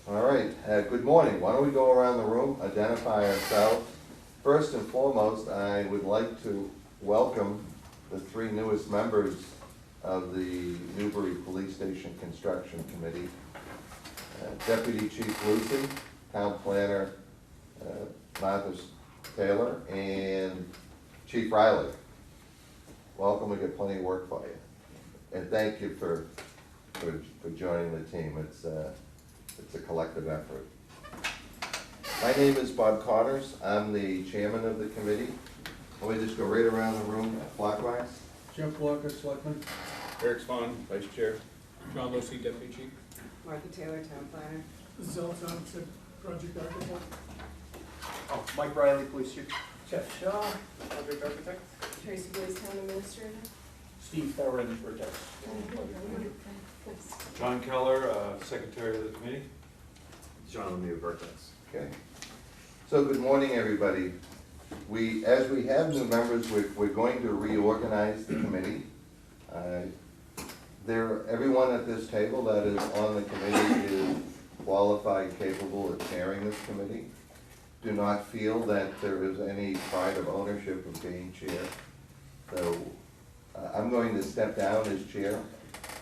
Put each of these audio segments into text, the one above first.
All right, good morning. Why don't we go around the room, identify ourselves. First and foremost, I would like to welcome the three newest members of the Newbury Police Station Construction Committee. Deputy Chief Lucy, Town Planner Martha Taylor, and Chief Riley. Welcome, we got plenty of work for you. And thank you for joining the team. It's a collective effort. My name is Bob Connors. I'm the chairman of the committee. Let me just go right around the room clockwise. Jeff Walker, Selectman. Eric Spahn, Vice Chair. John Lucy, Deputy Chief. Martha Taylor, Town Planner. Zell Thompson, Project Architect. Oh, Mike Riley, Police Chief. Jeff Shaw, Project Architect. Tracy Boyce, Town Administrator. Steve Thorne, Vertex. John Keller, Secretary of the Committee. John Lemieux, Vertex. Okay. So good morning, everybody. As we have new members, we're going to reorganize the committee. Everyone at this table that is on the committee is qualified, capable of chairing this committee. Do not feel that there is any pride of ownership of being chair. So I'm going to step down as chair.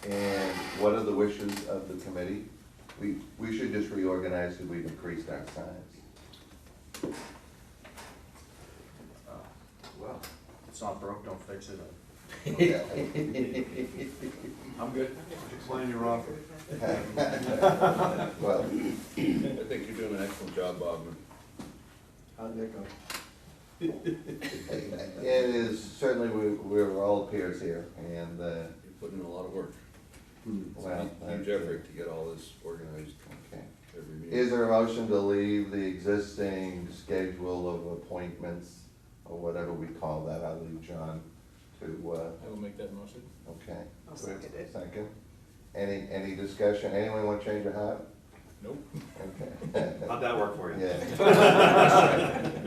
And what are the wishes of the committee? We should just reorganize because we've increased our size. Well, it's not broke, don't fix it. Yeah. I'm good. Explain your offer. Well, I think you're doing an excellent job, Bob. How'd that go? it is, certainly we're all peers here, and, You're putting in a lot of work. well. Huge effort to get all this organized Okay. every meeting. Is there a motion to leave the existing schedule of appointments, or whatever we call that? I'll leave John to, I will make that motion. okay. I'll second it. Second. Any discussion? Anyone want to change their hat? Nope. Okay. How'd that work for you? Yeah.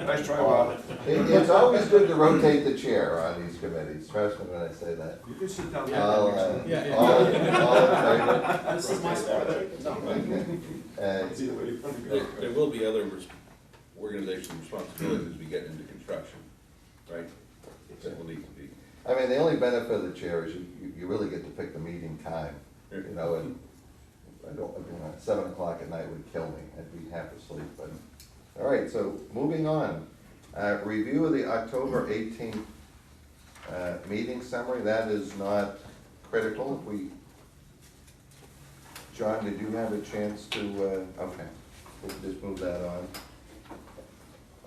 Nice try, Bob. It's always good to rotate the chair on these committees, trust me when I say that. You can sit down. All Yeah. all in favor? This is my spot. There will be other organizational responsibilities as we get into construction, right? That will need to be. I mean, the only benefit of the chair is you really get to pick the meeting time, you know, and I don't, you know, 7 o'clock at night would kill me, I'd be half asleep, but, all right, so moving on. Review of the October 18th meeting summary, that is not critical. John, did you have a chance to, okay, we'll just move that on.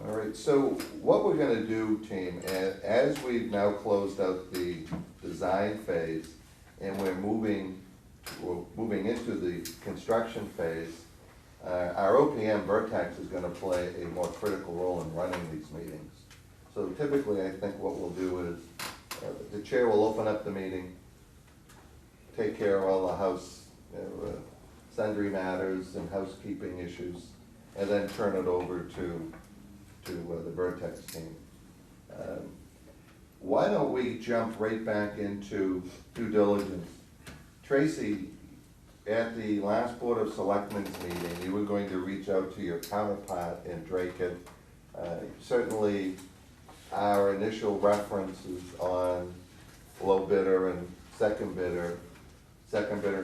All right, so what we're gonna do, team, as we've now closed out the design phase and we're moving into the construction phase, our OPM Vertex is gonna play a more critical role in running these meetings. So typically, I think what we'll do is, the chair will open up the meeting, take care of all the house, sundry matters and housekeeping issues, and then turn it over to the Vertex team. Why don't we jump right back into due diligence? Tracy, at the last Board of Selectmen's meeting, you were going to reach out to your counterpart in Drake. Certainly, our initial references on low bidder and second bidder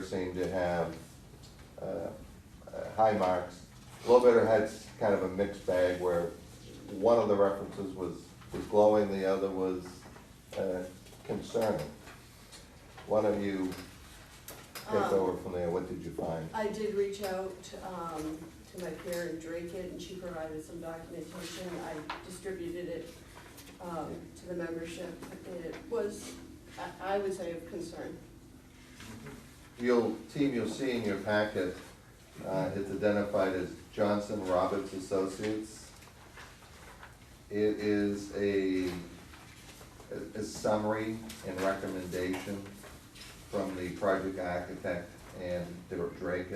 seemed to have high marks. Low bidder had kind of a mixed bag where one of the references was glowing, the other was concerning. Why don't you take over from there? What did you find? I did reach out to my peer in Drake, and she provided some documentation. I distributed it to the membership. It was, I would say, of concern. You'll see in your packet, it's identified as Johnson Roberts Associates. It is a summary and recommendation from the project architect and Drake.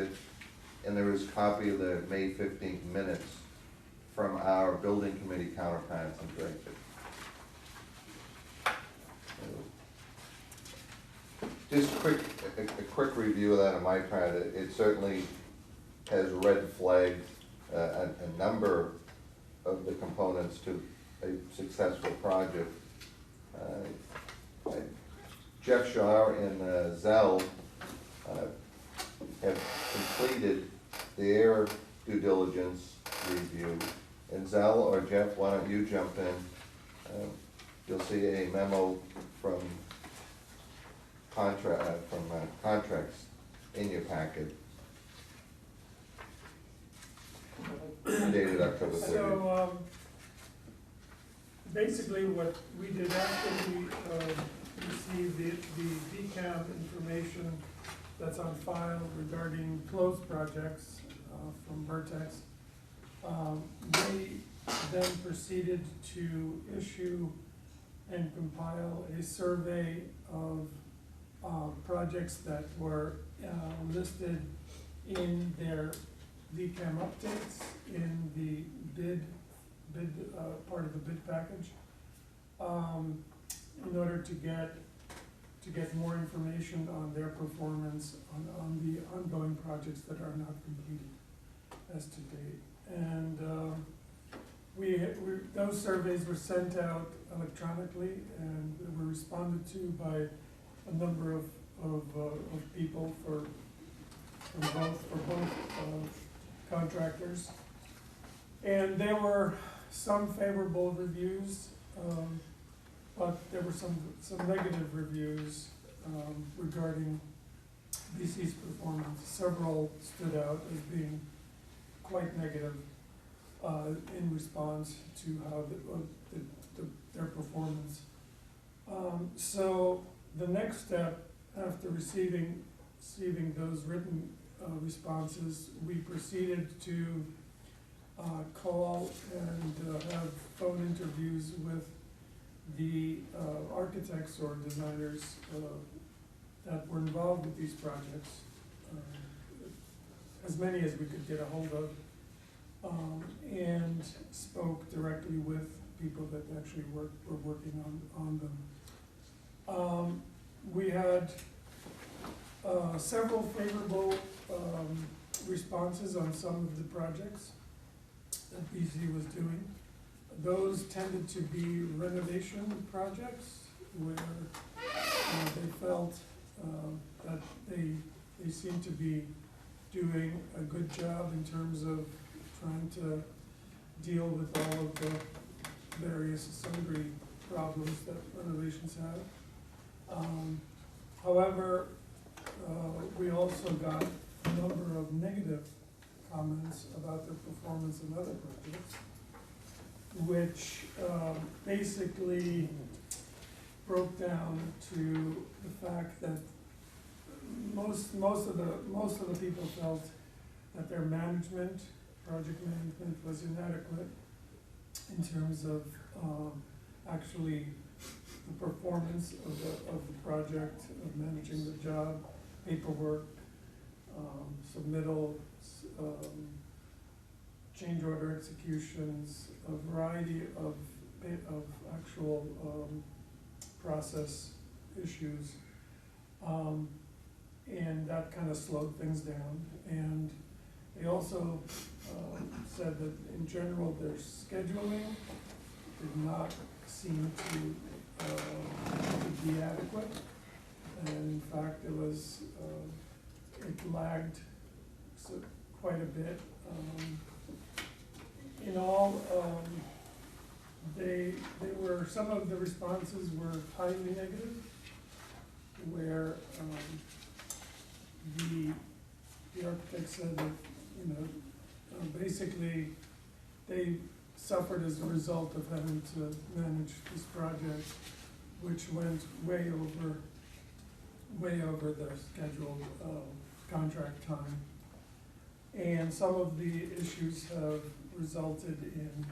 And there is a copy of the May 15th minutes from our building committee counterparts in Drake. Just a quick review of that on my part. It certainly has red flagged a number of the components to a successful project. Jeff Shaw and Zell have completed their due diligence review. And Zell or Jeff, why don't you jump in? You'll see a memo from contracts in your packet, dated October 30th. So, basically what we did after we, received the DCAM information that's on file regarding closed projects, from Vertex, we then proceeded to issue and compile a survey of projects that were listed in their DCAM updates in the bid part of the bid package, in order to get more information on their performance on the ongoing projects that are not completed as to date. And those surveys were sent out electronically and were responded to by a number of people for both contractors. And there were some favorable reviews, but there were some negative reviews regarding BC's performance. Several stood out as being quite negative in response to how their performance. So the next step, after receiving those written responses, we proceeded to call and have phone interviews with the architects or designers that were involved with these projects, as many as we could get a hold of, and spoke directly with people that actually were working on them. We had several favorable responses on some of the projects that BC was doing. Those tended to be renovation projects where they felt that they seemed to be doing a good job in terms of trying to deal with all of the various sundry problems that renovations have. However, we also got a number of negative comments about their performance in other projects, which basically broke down to the fact that most of the people felt that their project management was inadequate in terms of actually the performance of the project, of managing the job, paperwork, submittals, change order executions, a variety of actual process issues. And that kind of slowed things down. And they also said that in general their scheduling did not seem to be adequate. And in fact, it lagged quite a bit. In all, some of the responses were highly negative, where the architect said that, basically they suffered as a result of having to manage this project, which went way over their scheduled contract time. And some of the issues have resulted in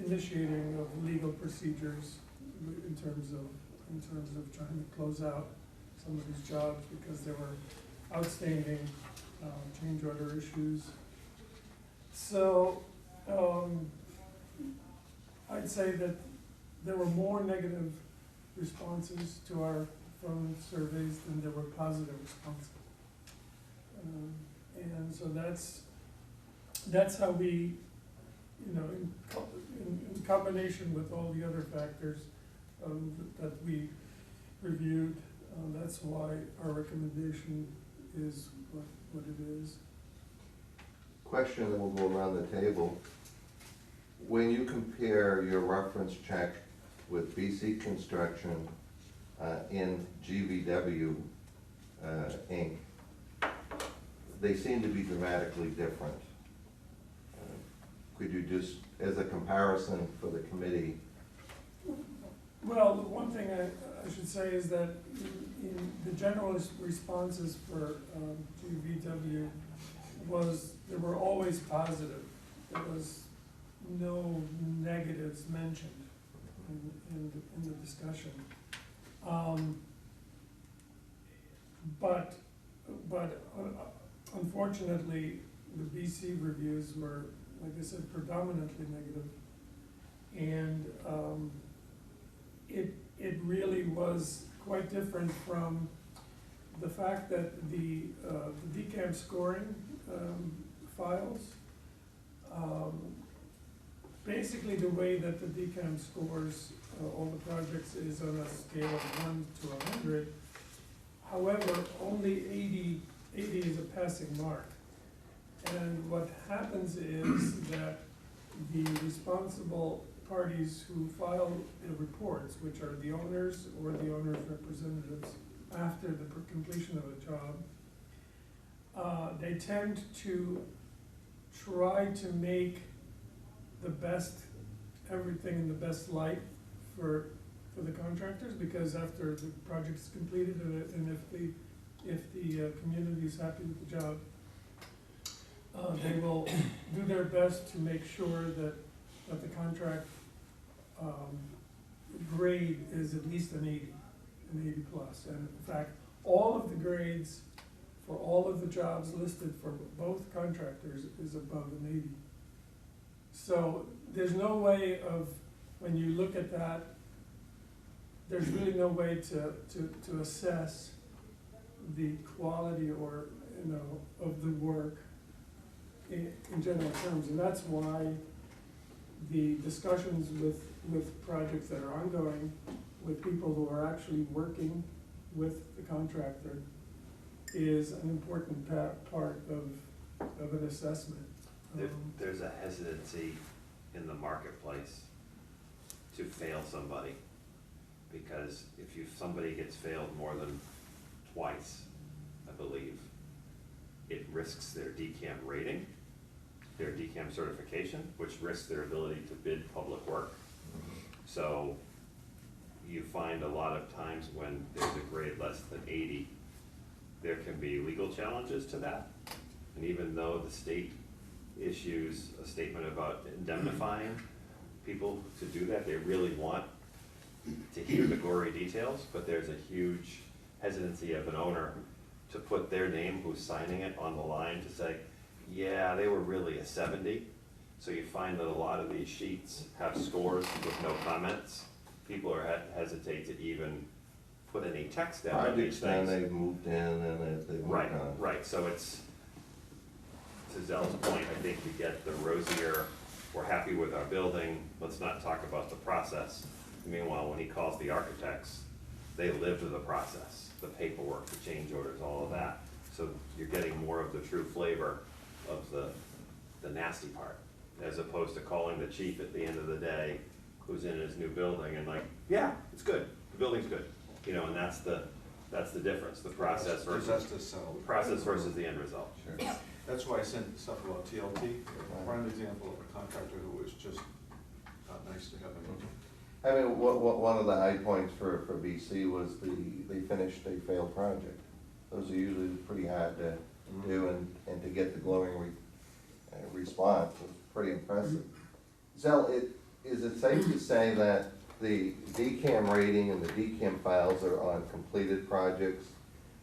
initiating of legal procedures in terms of trying to close out some of these jobs because there were outstanding change order issues. So I'd say that there were more negative responses to our phone surveys than there were positive responses. And so that's how we, you know, in combination with all the other factors that we reviewed, that's why our recommendation is what it is. Question, then we'll go around the table. When you compare your reference check with BC Construction and GVW Inc., they seem to be dramatically different. Could you just, as a comparison for the committee? Well, the one thing I should say is that in the general responses for GVW there were always positive. There was no negatives mentioned in the discussion. But unfortunately, the BC reviews were, like I said, predominantly negative. And it really was quite different from the fact that the DCAM scoring files, basically the way that the DCAM scores all the projects is on a scale of 1 to 100. However, only 80 is a passing mark. And what happens is that the responsible parties who file the reports, which are the owners or the owner's representatives after the completion of a job, they tend to try to make the best, everything in the best light for the contractors, because after the project is completed and if the community is happy with the job, they will do their best to make sure that the contract grade is at least an 80 plus. And in fact, all of the grades for all of the jobs listed for both contractors is above an 80. So there's no way of, when you look at that, there's really no way to assess the quality or, you know, of the work in general terms. And that's why the discussions with projects that are ongoing, with people who are actually working with the contractor, is an important part of an assessment. There's a hesitancy in the marketplace to fail somebody, because if somebody gets failed more than twice, I believe, it risks their DCAM rating, their DCAM certification, which risks their ability to bid public work. So you find a lot of times when there's a grade less than 80, there can be legal challenges to that. And even though the state issues a statement about indemnifying people to do that, they really want to hear the gory details, but there's a huge hesitancy of an owner to put their name, who's signing it, on the line to say, yeah, they were really a 70. So you find that a lot of these sheets have scores with no comments. People are hesitate to even put any text down on these Projects, then things. they've moved in and they've moved Right, on. right, so it's, to Zell's point, I think you get the rosier, we're happy with our building, let's not talk about the process. Meanwhile, when he calls the architects, they lived the process, the paperwork, the change orders, all of that. So you're getting more of the true flavor of the nasty part, as opposed to calling the chief at the end of the day, who's in his new building, and like, yeah, it's good, the building's good. You know, and that's the difference, the process versus, the end result. Sure. That's why I sent stuff about TLT, prime example of a contractor who was just not nice to have any. I mean, one of the high points for BC was they finished a failed project. Those are usually pretty hard to do, and to get the glowing response was pretty impressive. Zell, is it safe to say that the DCAM rating and the DCAM files are on completed projects?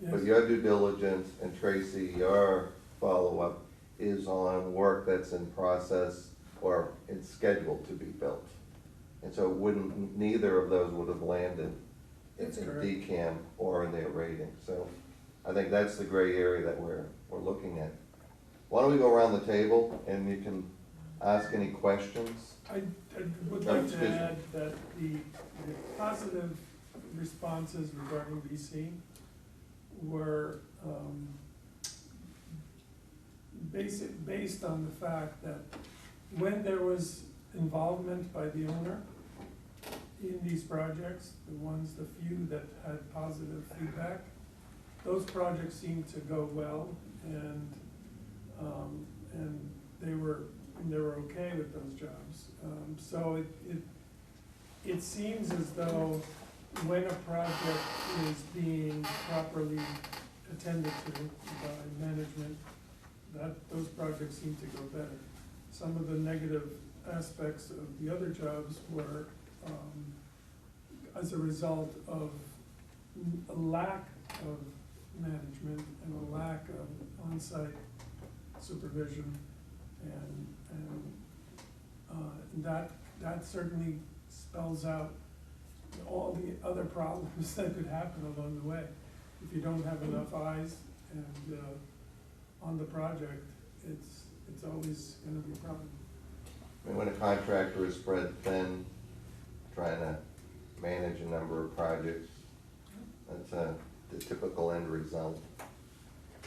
Yes. But your due diligence, and Tracy, your follow-up is on work that's in process or it's scheduled to be built. And so neither of those would have landed in That's correct. DCAM or in their rating. So I think that's the gray area that we're looking at. Why don't we go around the table and you can ask any questions? I would like Excuse to me. add that the positive responses regarding BC were based on the fact that when there was involvement by the owner in these projects, the few that had positive feedback, those projects seemed to go well, and they were okay with those jobs. So it seems as though when a project is being properly attended to by management, that those projects seem to go better. Some of the negative aspects of the other jobs were as a result of a lack of management and a lack of on-site supervision, and that certainly spells out all the other problems that could happen along the way. If you don't have enough eyes and on the project, it's always gonna be a problem. I mean, when a contractor is spread thin, trying to manage a number of projects, that's the typical end result.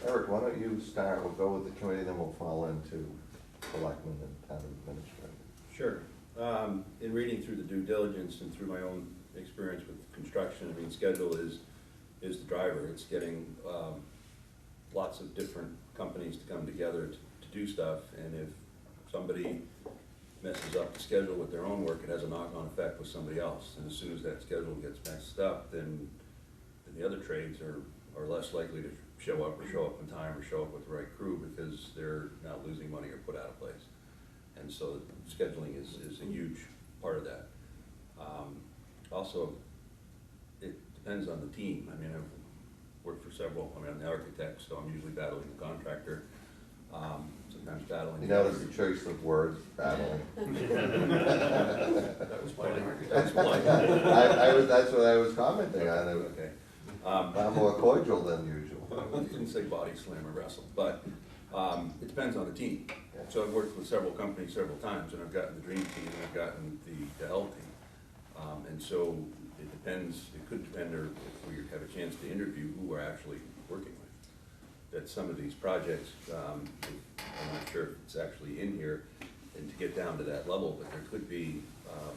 Eric, why don't you start, we'll go with the committee, then we'll fall into selectmen and town administrator. Sure. In reading through the due diligence and through my own experience with construction, I mean, schedule is the driver. It's getting lots of different companies to come together to do stuff, and if somebody messes up the schedule with their own work, it has a knock-on effect with somebody else. And as soon as that schedule gets messed up, then the other trades are less likely to show up in time or show up with the right crew, because they're now losing money or put out of place. And so scheduling is a huge part of that. Also, it depends on the team. I mean, I've worked for several, I'm the architect, so I'm usually battling the contractor, sometimes battling. You notice the choice of words, battling. That was polite. That was polite. That's what I was commenting on, it was Okay. far more cordial than usual. I didn't say body slam or wrestle, but it depends on the team. So I've worked with several companies several times, and I've gotten the dream team, and I've gotten the L team. And so it depends, it could depend, or if we have a chance to interview who we're actually working with. That some of these projects, I'm not sure if it's actually in here, and to get down to that level, but there could be a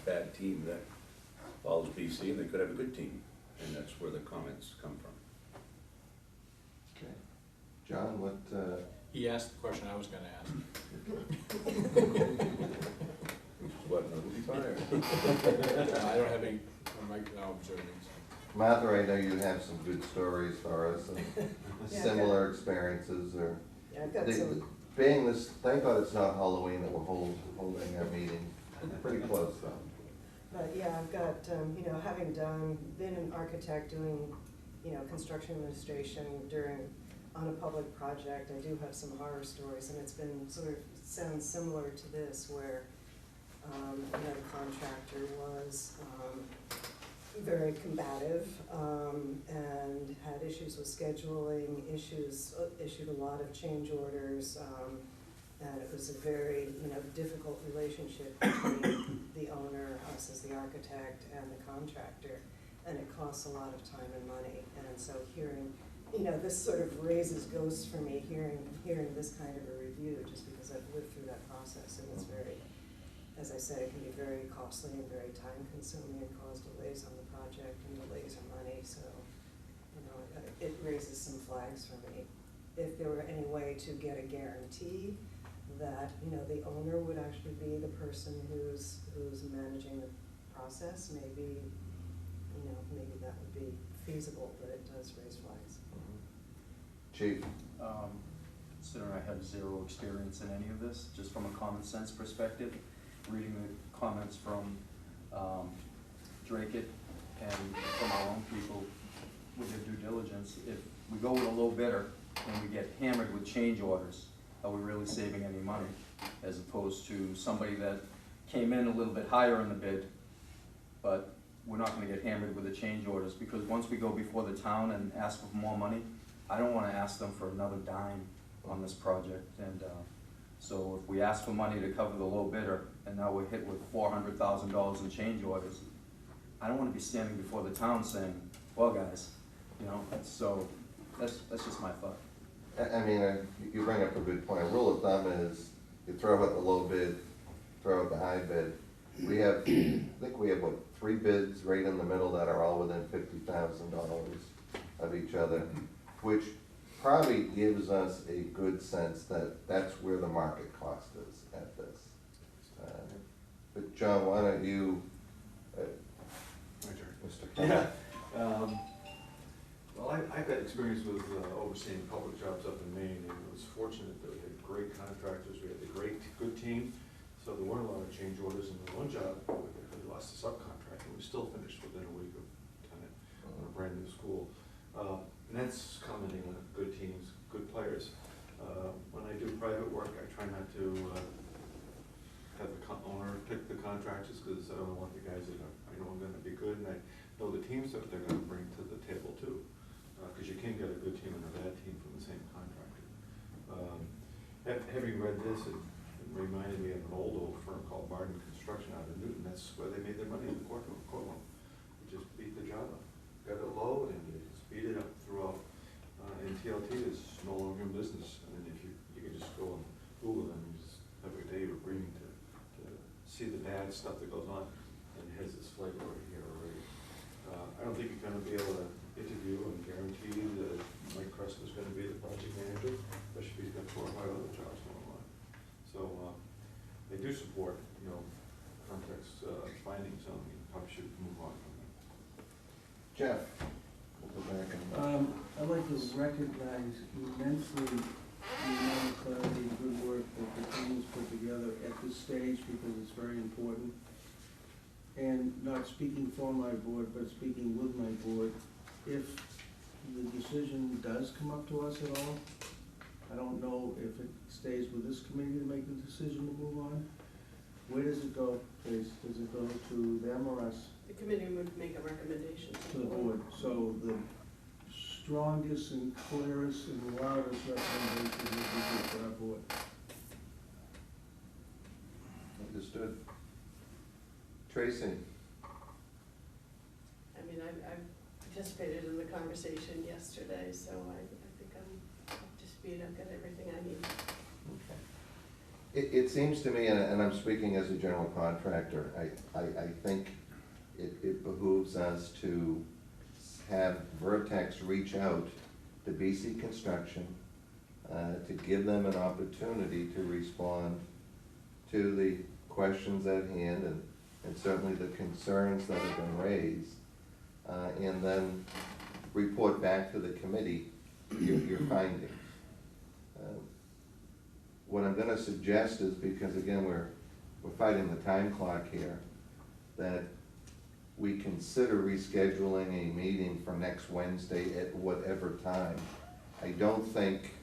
bad team that follows BC, and they could have a good team, and that's where the comments come from. Okay. John, what, He asked the question I was gonna ask. Which is what, no, we'll be fired. I don't have any, I'm right now observing. Martha, I know you have some good stories for us, and Yeah, similar experiences, or, Yeah, I've got some, being this, thank God it's not Halloween that we're holding our meeting, pretty close though. but yeah, I've got, having been an architect doing, construction administration on a public project, I do have some horror stories, and it's been sounds similar to this, where, the contractor was, very combative, and had issues with scheduling, issued a lot of change orders, and it was a very, difficult relationship between the owner, us as the architect, and the contractor, and it costs a lot of time and money. And so hearing, this sort of raises ghosts for me, hearing this kind of a review, just because I've lived through that process, and it's very, as I said, it can be very costly and very time consuming, and cause delays on the project, and delays are money, so, it raises some flags for me. If there were any way to get a guarantee that, the owner would actually be the person who's managing the process, maybe that would be feasible, but it does raise flags. Chief, Considering I have zero experience in any of this, just from a common sense perspective, reading the comments from Drake and from our own people with their due diligence, if we go with a low bidder and we get hammered with change orders, are we really saving any money? As opposed to somebody that came in a little bit higher in the bid, but we're not gonna get hammered with the change orders, because once we go before the town and ask for more money, I don't wanna ask them for another dime on this project, and, so if we ask for money to cover the low bidder, and now we're hit with $400,000 in change orders, I don't wanna be standing before the town saying, well, guys, you know, so, that's just my thought. I mean, you bring up a good point. A rule of thumb is you throw out the low bid, throw out the high bid. We have, I think we have, what, 3 bids right in the middle that are all within $50,000 of each other, which probably gives us a good sense that that's where the market cost is at this. But John, why don't you, My turn. Mr. Kelly? Well, I've got experience with overseeing public jobs up in Maine, and it was fortunate that we had great contractors, we had a good team, so there weren't a lot of change orders, and the one job, we lost a subcontract, and we still finished within a week of tenant on a brand new school. And that's commenting on good teams, good players. When I do private work, I try not to have the owner pick the contractors, because I don't want the guys that I know are gonna be good, and I know the teams that they're gonna bring to the table too. Because you can get a good team and a bad team from the same contractor. Having read this, it reminded me of an old firm called Barton Construction out of Newton. That's where they made their money in the courtroom. You just beat the job up, got it low, and you speed it up throughout. And TLT is no longer in business. I mean, if you can just go and Google them and just have a day of reading to see the bad stuff that goes on, and it has this flavor right here already. I don't think you're gonna be able to interview and guarantee that Mike Crestler's gonna be the project manager, especially if he's got 4 or 5 other jobs going on. So, they do support, context findings on, you probably should move on from that. Jeff, we'll go back and. I'd like to recognize immensely the amount of clarity and good work that the team has put together at this stage, because it's very important. And not speaking for my board, but speaking with my board, if the decision does come up to us at all, I don't know if it stays with this committee to make the decision to move on. Where does it go, Trace? Does it go to them or us? The committee would make a recommendation To the board. So the strongest and clearest and loudest recommendation would be good for our board. Understood. Tracy? I mean, I've participated in the conversation yesterday, so I think I'm up to speed. I've got everything I need. It seems to me, and I'm speaking as a general contractor, I think it behooves us to have Vertex reach out to BC Construction, to give them an opportunity to respond to the questions at hand and certainly the concerns that have been raised, and then report back to the committee your findings. What I'm gonna suggest is, because again, we're fighting the time clock here, that we consider rescheduling a meeting for next Wednesday at whatever time. I don't think,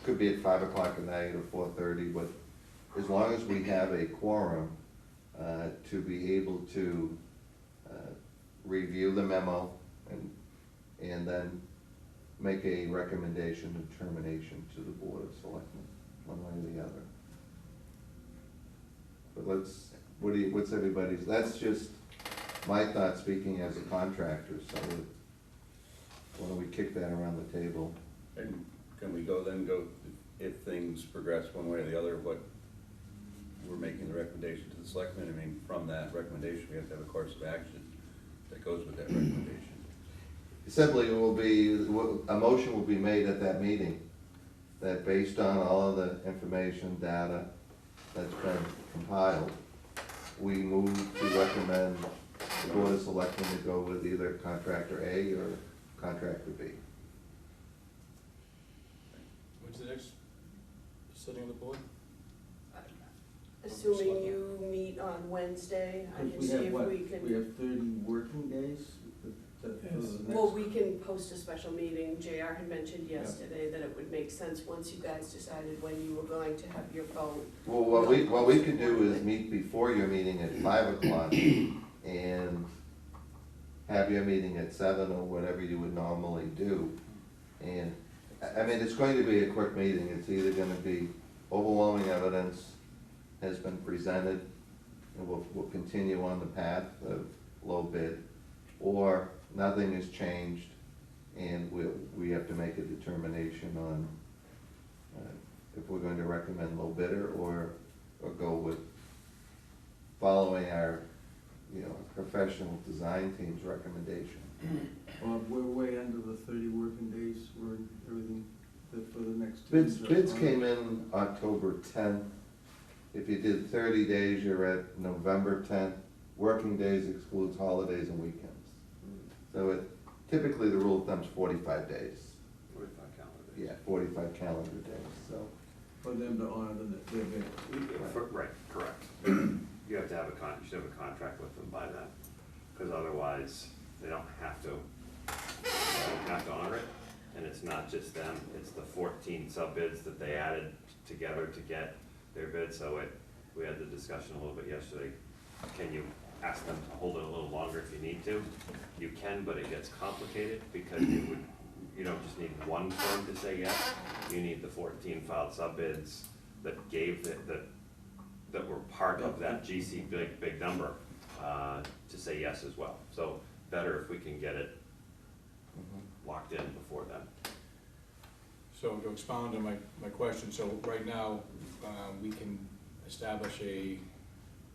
could be at 5 o'clock at night or 4:30, but as long as we have a quorum, to be able to review the memo and then make a recommendation and determination to the Board of Selectmen, one way or the other. But what's everybody's, that's just my thought speaking as a contractor, so why don't we kick that around the table? And can we go, if things progress one way or the other, what we're making the recommendation to the selectmen? I mean, from that recommendation, we have to have a course of action that goes with that recommendation. Simply, it will be, a motion will be made at that meeting, that based on all of the information, data that's been compiled, we move to recommend the Board of Selectmen to go with either contractor A or contractor B. When's the next sitting of the board? Assuming you meet on Wednesday, I can Because we see have if what, we can. we have 30 working days? For the Yes. next- Well, we can post a special meeting. JR had mentioned yesterday that it would make sense once you guys decided when you were going to have your vote. Well, what we could do is meet before your meeting at 5 o'clock and have your meeting at 7 or whatever you would normally do. And I mean, it's going to be a quick meeting, it's either gonna be overwhelming evidence has been presented, and we'll continue on the path of low bid, or nothing has changed, and we have to make a determination on if we're going to recommend low bidder, or go with following our, professional design team's recommendation. We're way under the 30 working days for everything for the next. 2 Bids came in October 10th. If you did 30 days, you're at November 10th. Working days excludes holidays and weekends. So typically the rule of thumb is 45 days. 45 calendar days. Yeah, 45 calendar days, so. For them to honor their bid. Right, correct. You have to have you should have a contract with them by then, because otherwise, they don't have to honor it. And it's not just them, it's the 14 sub-bids that they added together to get their bid, so we had the discussion a little bit yesterday. Can you ask them to hold it a little longer if you need to? You can, but it gets complicated, because you don't just need one firm to say yes, you need the 14 filed sub-bids that gave that were part of that GC big number, to say yes as well. So better if we can get it locked in before then. So to expound on my question, so right now, we can establish a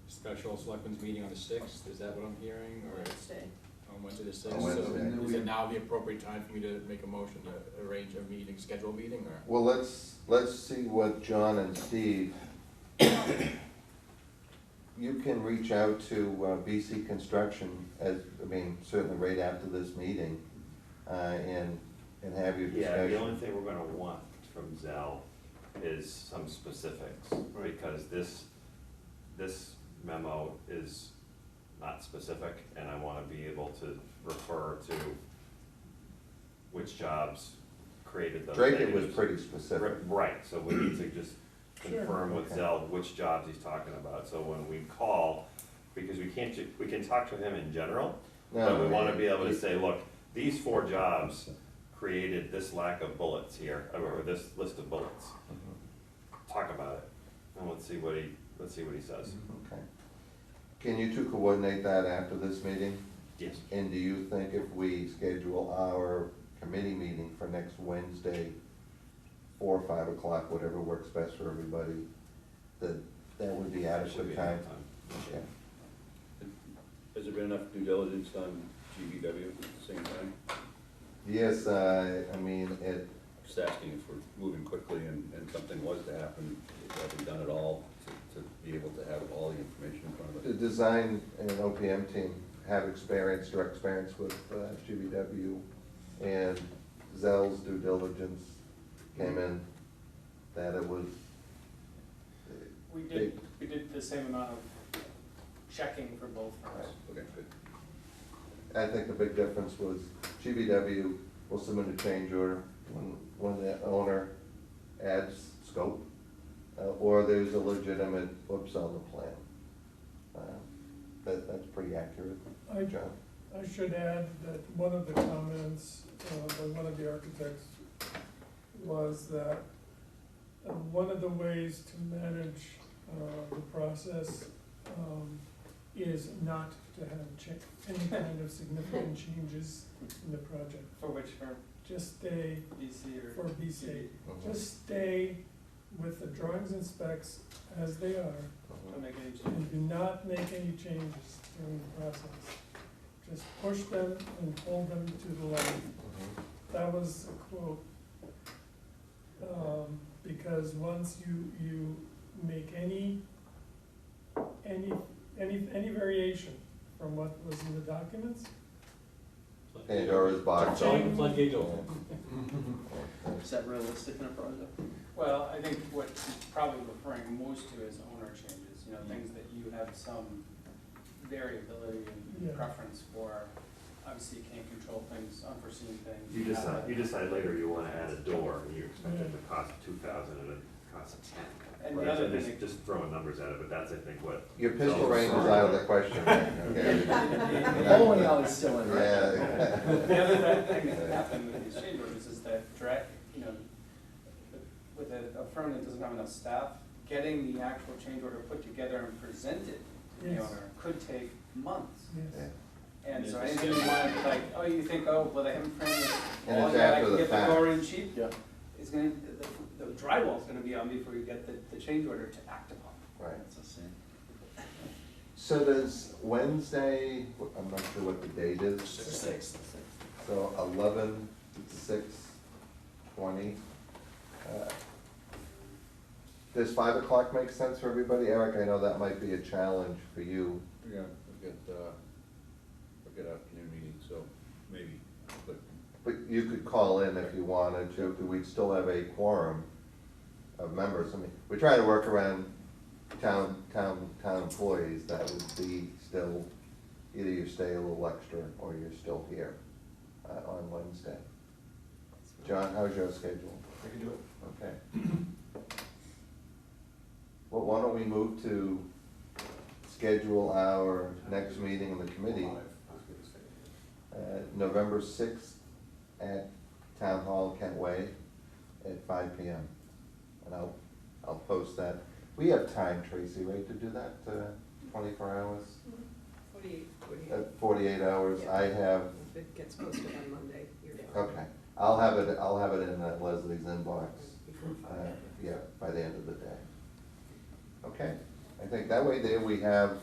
special selectmen's meeting on the 6th, is that what I'm hearing, or Wednesday. on Wednesday the 6th? On Wednesday. So is it now the appropriate time for me to make a motion to arrange a meeting, schedule a meeting, or? Well, let's see what John and Steve, you can reach out to BC Construction, certainly right after this meeting, and have your discussion. Yeah, the only thing we're gonna want from Zell is some specifics, because this memo is not specific, and I wanna be able to refer to which jobs created those. Drake, it was negatives. pretty specific. Right, so we need to just Sure. confirm with Okay. Zell which jobs he's talking about, so when we call, because we can talk to him in general, but we wanna be able to say, look, these 4 jobs created this lack of bullets here, or this list of bullets. Talk about it, and let's see what he says. Okay. Can you two coordinate that after this meeting? Yes. And do you think if we schedule our committee meeting for next Wednesday, 4 or 5 o'clock, whatever works best for everybody, that would be Should adequate be time? enough time. Okay. Has there been enough due diligence on GVW at the same time? Yes, Just asking if we're moving quickly and something was to happen, have we done it all to be able to have all the information in front of the us? design and OPM team have direct experience with GVW, and Zell's due diligence came in that it was. We did the same amount of checking for both firms. Okay, good. I think the big difference was GVW will submit a change order when the owner adds scope, or there's a legitimate whoops on the plan. That's pretty accurate, John. I should add that one of the comments by one of the architects was that one of the ways to manage the process is not to have any kind of significant changes in the project. For which firm? Just stay, BC or? for BC, just stay with the drawings and specs as they are, Don't make any and changes. do not make any changes during the process. Just push them and hold them to the line. That was a quote. Because once you make any variation from what was in the documents, And or is boxed Change. on. Floodgate open. Is that realistic in a project? Well, I think what he's probably referring most to is owner changes, things that you have some variability Yeah. and preference for. Obviously, you can't control things, unforeseen things. You decide later you wanna add a door, and you expect it to cost 2,000 and it costs 10. And the Right, other so thing, just throwing numbers at it, but that's, I think, what. Your pistol range is out of the question, okay? Bowling alley's still in, right? Yeah. the other thing that happened with these change orders is that a firm that doesn't have enough staff, getting the actual change order put together and presented to the Yes. owner could take months. Yes. And And so it's anything you want, like, oh, you think, oh, well, they haven't framed it, And all it's that, I after can the get the fact. door in cheap, Yeah. is gonna, the drywall's gonna be on before you get the change order to act upon. Right. That's a sin. So does Wednesday, I'm not sure what the date is, Sixth. so 11, 6, 20. Does 5 o'clock make sense for everybody? Eric, I know that might be a challenge for you. Yeah, I've got afternoon meetings, so maybe, but But you could call in if you wanted to, we'd still have a quorum of members. I mean, we try to work around town employees, that would be still, either you stay a little extra or you're still here on Wednesday. John, how's your schedule? I can do it. Okay. Well, why don't we move to schedule our next meeting in the committee, I was gonna say. November 6th at Town Hall, Kent Way, at 5 PM. And I'll post that. We have time, Tracy, right, to do that, 24 hours? 48 hours, Yeah. I have, If it gets posted on Monday, you're fine. okay, I'll have it in Leslie's inbox, Before five. yeah, by the end of the day. Okay, I think that way there we have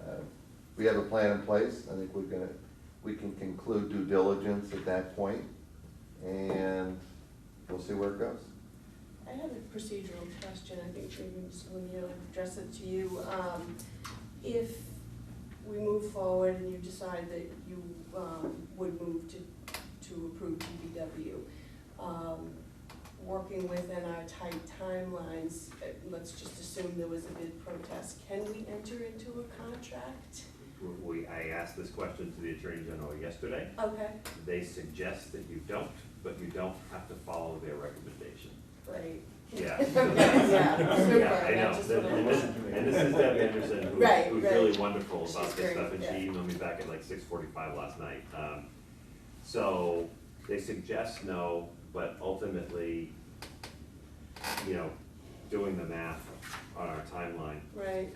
a plan in place, I think we can conclude due diligence at that point, and we'll see where it goes. I have a procedural question, I think maybe Ms. Lemieux, I'll address it to you. If we move forward and you decide that you would move to approve DPW, working within our tight timelines, let's just assume there was a bid protest, can we enter into a contract? I asked this question to the Attorney General yesterday. Okay, They suggest that you don't, but you don't have to follow their recommendation. great. Yeah. Yeah, super, Yeah, I know. that's just what I And this is Deb Anderson, Right, who's right. really wonderful She's about this great, stuff, and yeah. she emailed me back at like 6:45 last night. So they suggest no, but ultimately, doing the math on our timeline, Right,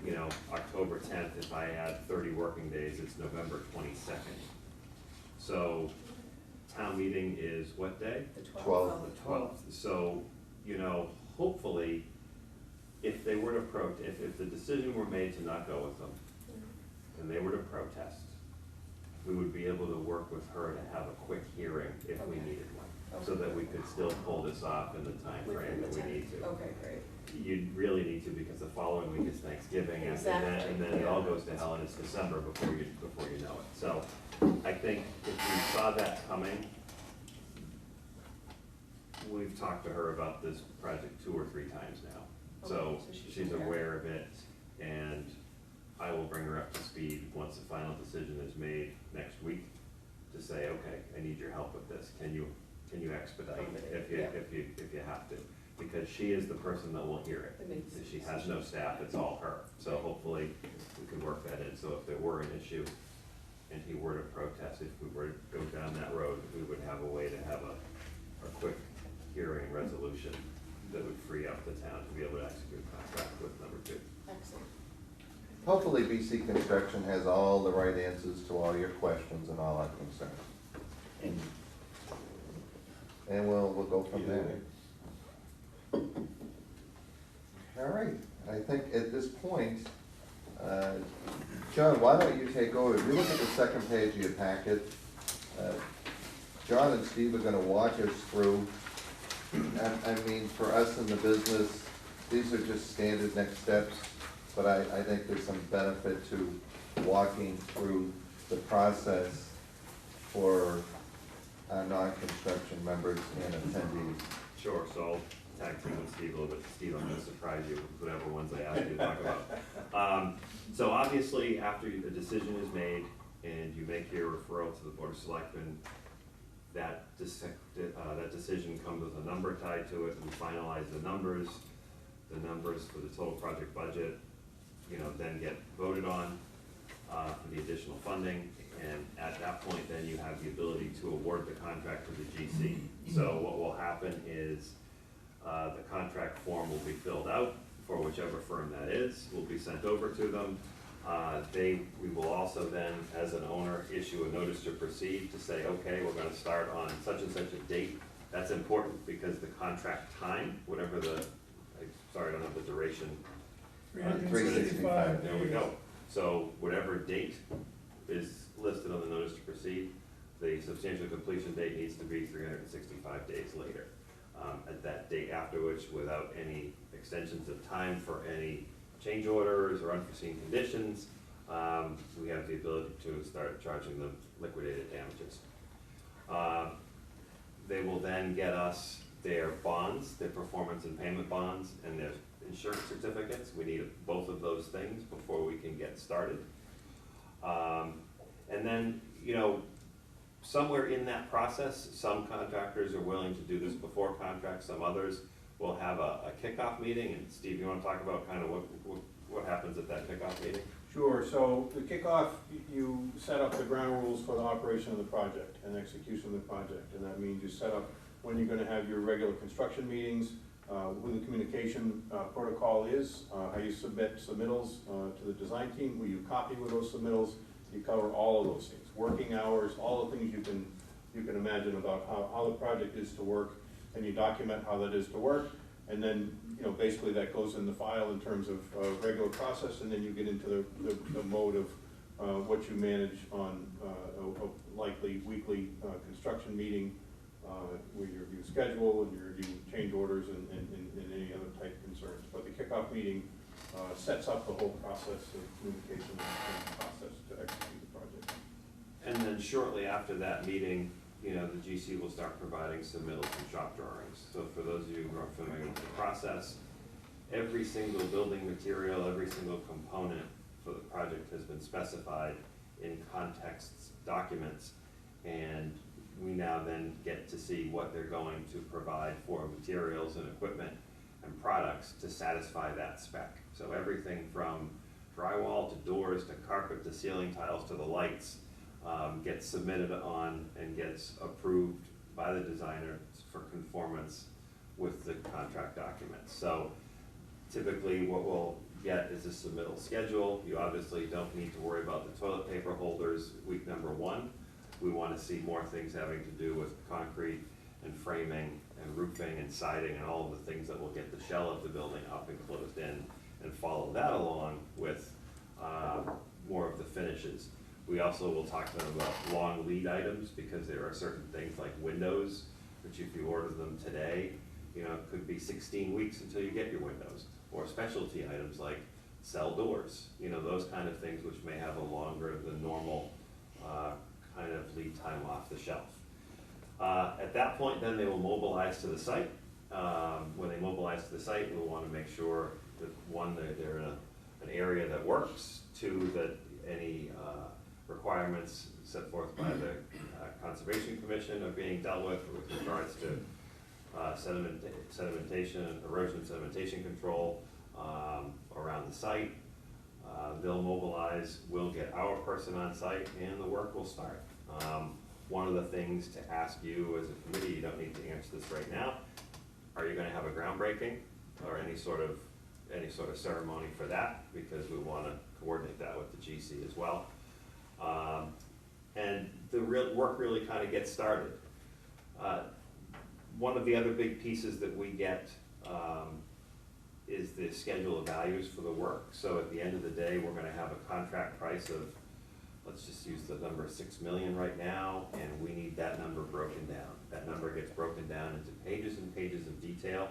October 10th, if I add 30 working days, it's November 22nd. So town meeting is what day? the 12th. 12th. The 12th. So, hopefully, if they were to if the decision were made to not go with them, and they were to protest, we would be able to work with her to have a quick hearing if we Okay. needed one, so that we could still pull this off in the time frame Within the that we time. need to. Okay, great. You really need to, because the following week is Thanksgiving, and Exactly, then it all yeah. goes to hell, and it's December before you know it. So, I think if we saw that coming, we've talked to her about this project 2 or 3 times now. So Okay, so she's aware. aware of it, and I will bring her up to speed once the final decision is made next week, to say, okay, I need your help with this, can you expedite if you, Yeah. if you have to? Because she is the person that will hear That makes it. She has no staff, it's all her, so hopefully we could work that in, so if there were an issue and he were to protest, if we were to go down that road, we would have a way to have a quick hearing resolution that would free up the town to be able to execute a contract with number 2. Excellent. Hopefully BC Construction has all the right answers to all your questions and all our concerns. And we'll go from there. All right, I think at this point, John, why don't you take over? If you look at the second page of your packet, John and Steve are gonna walk us through, I mean, for us in the business, these are just standard next steps, but I think there's some benefit to walking through the process for our non-construction members and attendees. Sure, so I'll tag team with Steve a little bit. Steve, I'm gonna surprise you with whatever ones I ask you to talk about. So obviously, after the decision is made and you make your referral to the Board of Selectmen, that decision comes with a number tied to it. We finalize the numbers for the total project budget, then get voted on for the additional funding. And at that point, then you have the ability to award the contract to the GC. So what will happen is, The contract form will be filled out for whichever firm that is, will be sent over to them. We will also then, as an owner, issue a notice to proceed to say, okay, we're gonna start on such and such a date. That's important because the contract time, whatever sorry, I don't have the duration. 365 There we days. go. So whatever date is listed on the notice to proceed, the substantial completion date needs to be 365 days later. At that date after which, without any extensions of time for any change orders or unforeseen conditions, we have the ability to start charging them liquidated damages. They will then get us their bonds, their performance and payment bonds, and their insurance certificates. We need both of those things before we can get started. And then, somewhere in that process, some contractors are willing to do this before contract, some others will have a kickoff meeting. And Steve, you wanna talk about kind of what happens at that kickoff meeting? Sure, so the kickoff, you set up the ground rules for the operation of the project and execution of the project. And that means you set up when you're gonna have your regular construction meetings, who the communication protocol is, how you submit submittals to the design team, who you copy with those submittals. You cover all of those things, working hours, all the things you can imagine about how the project is to work, and you document how that is to work. And then, basically that goes in the file in terms of regular process, and then you get into the mode of what you manage on a likely weekly construction meeting, where you review schedule and you review change orders and any other type concerns. But the kickoff meeting sets up the whole process of communication and process to execute the project. And then shortly after that meeting, the GC will start providing submittals and shop drawings. So for those of you who are familiar with the process, every single building material, every single component for the project has been specified in contexts documents, and we now then get to see what they're going to provide for materials and equipment and products to satisfy that spec. So everything from drywall to doors to carpet to ceiling tiles to the lights gets submitted on and gets approved by the designer for conformance with the contract documents. So typically what we'll get is a submittal schedule. You obviously don't need to worry about the toilet paper holders week number 1. We want to see more things having to do with concrete and framing and roofing and siding and all of the things that will get the shell of the building up and closed in, and follow that along with more of the finishes. We also will talk to them about long lead items, because there are certain things like windows, which if you order them today, it could be 16 weeks until you get your windows, or specialty items like cell doors, those kind of things which may have a longer than normal kind of lead time off the shelf. At that point, then they will mobilize to the site. When they mobilize to the site, we'll want to make sure that, one, they're in an area that works, two, that any requirements set forth by the Conservation Commission are being dealt with regards to sedimentation, erosion sedimentation control around the site. They'll mobilize, we'll get our person on site, and the work will start. One of the things to ask you as a committee, you don't need to answer this right now, are you gonna have a groundbreaking or any sort of ceremony for that? Because we wanna coordinate that with the GC as well. And the work really kind of gets started. One of the other big pieces that we get is the schedule of values for the work. So at the end of the day, we're gonna have a contract price of, let's just use the number 6 million right now, and we need that number broken down. That number gets broken down into pages and pages of detail,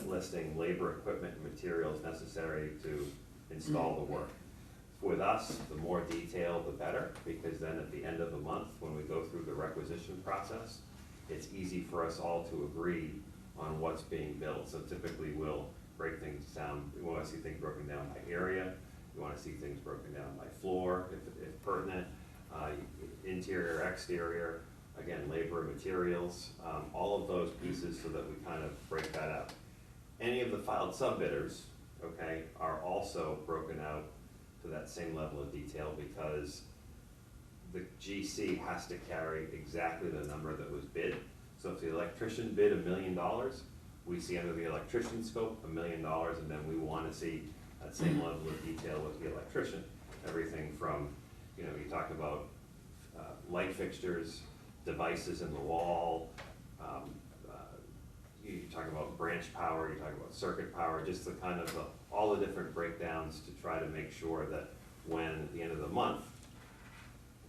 listing labor, equipment, and materials necessary to install the work. With us, the more detail, the better, because then at the end of the month, when we go through the requisition process, it's easy for us all to agree on what's being built. So typically we'll break things down. We want to see things broken down by area. We want to see things broken down by floor, if pertinent, interior, exterior, again, labor, materials, all of those pieces, so that we kind of break that out. Any of the filed sub-bidders, okay, are also broken out to that same level of detail, because the GC has to carry exactly the number that was bid. So if the electrician bid $1 million, we see under the electrician scope $1 million, and then we wanna see that same level of detail with the electrician. Everything from, you talk about light fixtures, devices in the wall, you talk about branch power, you talk about circuit power, just the kind of all the different breakdowns to try to make sure that when, at the end of the month,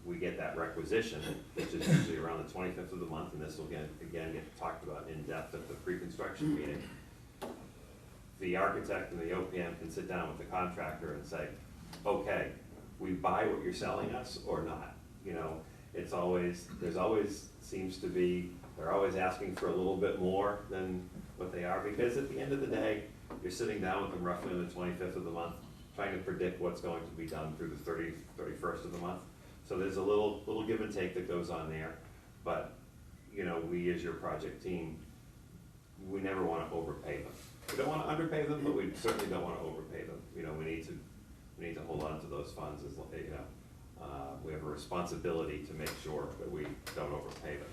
we get that requisition, which is usually around the 25th of the month, and this will again get talked about in depth at the pre-construction meeting. The architect and the OPM can sit down with the contractor and say, okay, we buy what you're selling us or not. It's always, they're always asking for a little bit more than what they are, because at the end of the day, you're sitting down with them roughly on the 25th of the month, trying to predict what's going to be done through the 31st of the month. So there's a little give and take that goes on there, but, we as your project team, we never wanna overpay them. We don't wanna underpay them, but we certainly don't wanna overpay them. We need to hold on to those funds as, we have a responsibility to make sure that we don't overpay them.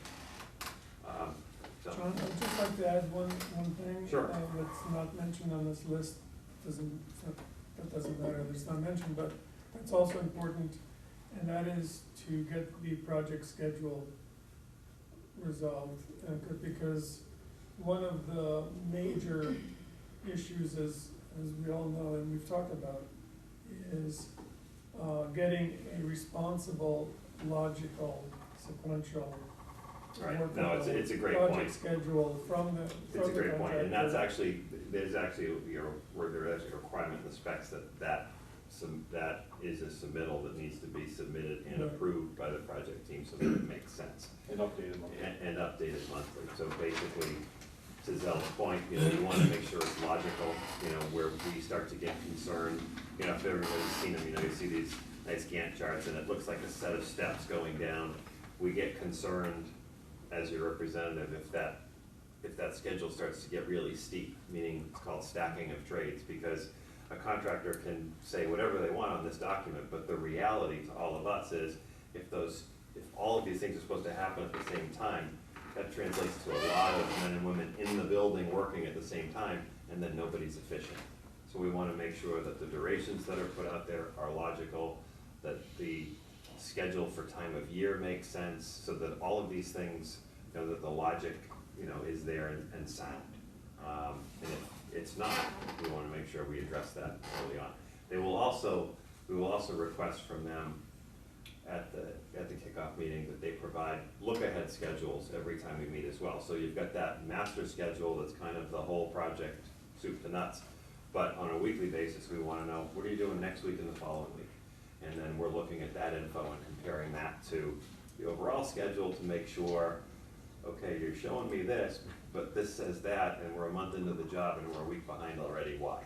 John, I'd just like to add one thing. Sure. That's not mentioned on this list, that doesn't matter, it's not mentioned, but it's also important, and that is to get the project schedule resolved, because one of the major issues, as we all know and we've talked about, is getting a responsible, logical, sequential, Right, no, workable it's a great point. project schedule from the contractor. It's a great point, and that's actually, there's actually a requirement in the specs that is a submittal that needs to be submitted and Right. approved by the project team so that it makes sense. And updated monthly. And updated monthly, so basically, to Zell's point, you wanna make sure it's logical, where we start to get concerned, if everybody's seen them, you see these nice Gantt charts, and it looks like a set of steps going down. We get concerned as your representative if that schedule starts to get really steep, meaning it's called stacking of trades, because a contractor can say whatever they want on this document, but the reality to all of us is if all of these things are supposed to happen at the same time, that translates to a lot of men and women in the building working at the same time, and then nobody's efficient. So we wanna make sure that the durations that are put out there are logical, that the schedule for time of year makes sense, so that all of these things, that the logic, is there and sound. And if it's not, we wanna make sure we address that early on. We will also request from them at the kickoff meeting that they provide look-ahead schedules every time we meet as well. So you've got that master schedule that's kind of the whole project soup to nuts, but on a weekly basis, we wanna know, what are you doing next week and the following week? And then we're looking at that info and comparing that to the overall schedule to make sure, okay, you're showing me this, but this says that, and we're a month into the job and we're a week behind already, why?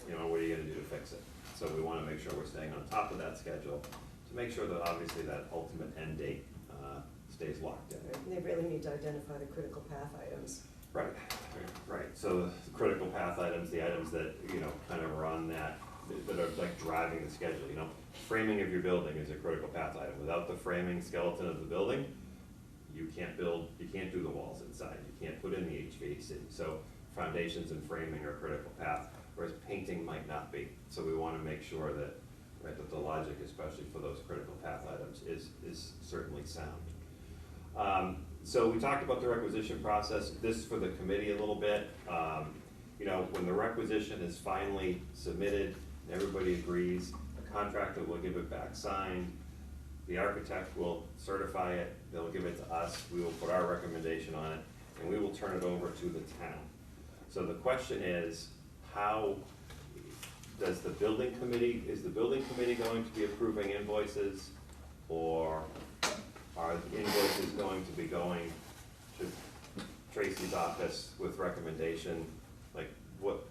What are you gonna do to fix it? So we wanna make sure we're staying on top of that schedule to make sure that obviously that ultimate end date stays locked in. They really need to identify the critical path items. Right. So the critical path items, the items that, kind of run that are like driving the schedule, Framing of your building is a critical path item. Without the framing skeleton of the building, you can't do the walls inside, you can't put in the HVAC. So foundations and framing are critical path, whereas painting might not be. So we wanna make sure that, that the logic, especially for those critical path items, is certainly sound. So we talked about the requisition process, this for the committee a little bit. When the requisition is finally submitted, everybody agrees, the contractor will give it back signed, the architect will certify it, they'll give it to us, we will put our recommendation on it, and we will turn it over to the town. So the question is, how does is the building committee going to be approving invoices, or are the invoices going to be going to Tracy's office with recommendation? Like, what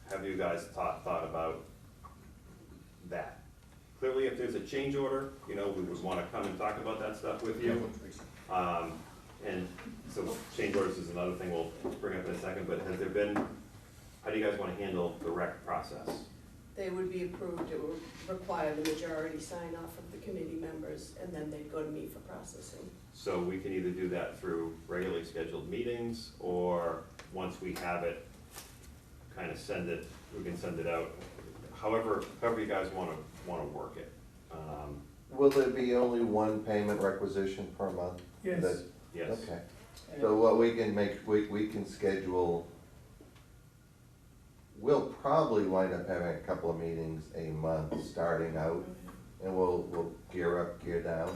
have you guys thought about that? Clearly, if there's a change order, we would wanna come and talk about that stuff with you. And so change orders is another thing we'll bring up in a second, but has there been, how do you guys wanna handle the rec process? They would be approved, it would require the majority sign off of the committee members, and then they'd go to me for processing. So we can either do that through regular regularly scheduled meetings, or once we have it, kind of send it, we can send it out, however you guys wanna work it. Will there be only one payment requisition per month? Yes. That- Yes. Okay, And so what we can make, we can schedule, we'll probably wind up having a couple of meetings a month starting out, and we'll gear up, gear down.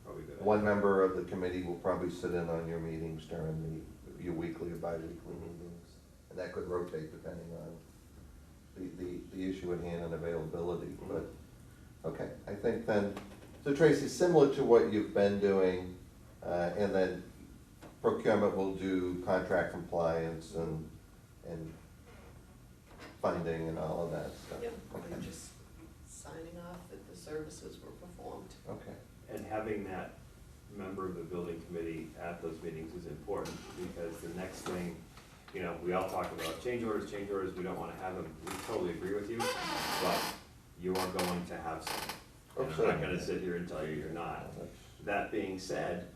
Probably good. One member of the committee will probably sit in on your meetings during your weekly or bi-weekly meetings, and that could rotate depending on the issue at hand and availability, but, okay, I think then, so Tracy, similar to what you've been doing, and then procurement will do contract compliance and funding and all of that stuff. Yep, Okay. we're just signing off that the services were performed. Okay, And having that member of the building committee at those meetings is important, because the next thing, you know, we all talk about change orders, we don't wanna have them, we totally agree with you, but you are going to have some. And I'm not gonna sit here and tell you you're not. That being said,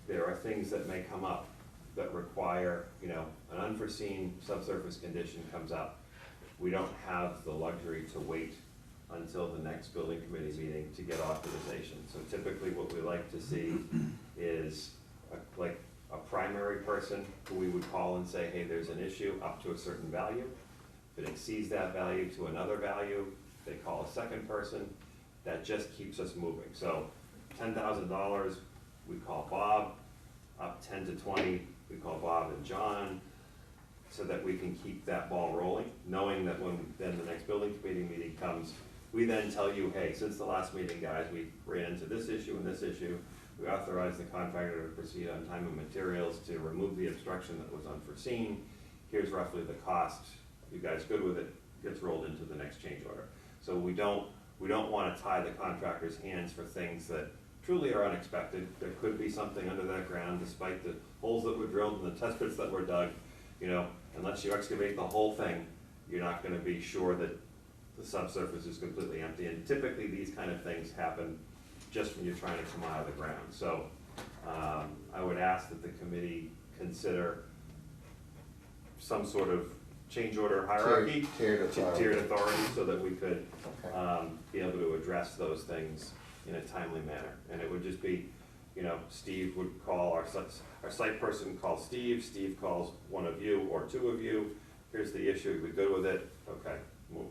there are things that may come up that require, you know, an unforeseen subsurface condition comes up. We don't have the luxury to wait until the next building committee meeting to get authorization. So typically what we like to see is like a primary person who we would call and say, hey, there's an issue up to a certain value. If it exceeds that value to another value, they call a second person. That just keeps us moving. So $10,000, we call Bob. Up 10 to 20, we call Bob and John, so that we can keep that ball rolling, knowing that when then the next building committee meeting comes, we then tell you, hey, since the last meeting, guys, we ran into this issue and this issue. We authorized the contractor to proceed on time and materials to remove the obstruction that was unforeseen. Here's roughly the cost. You guys good with it? Gets rolled into the next change order. So we don't want to tie the contractor's hands for things that truly are unexpected. There could be something under that ground, despite the holes that were drilled and the test pits that were dug. You know, unless you excavate the whole thing, you're not gonna be sure that the subsurface is completely empty. And typically, these kind of things happen just when you're trying to come out of the ground. So, I would ask that the committee consider some sort of change order hierarchy. Tiered authority. Tiered authority, so that we could, Okay. be able to address those things in a timely manner. And it would just be, you know, Steve would call, our site person calls Steve calls one of you or two of you, here's the issue, we good with it, okay, move.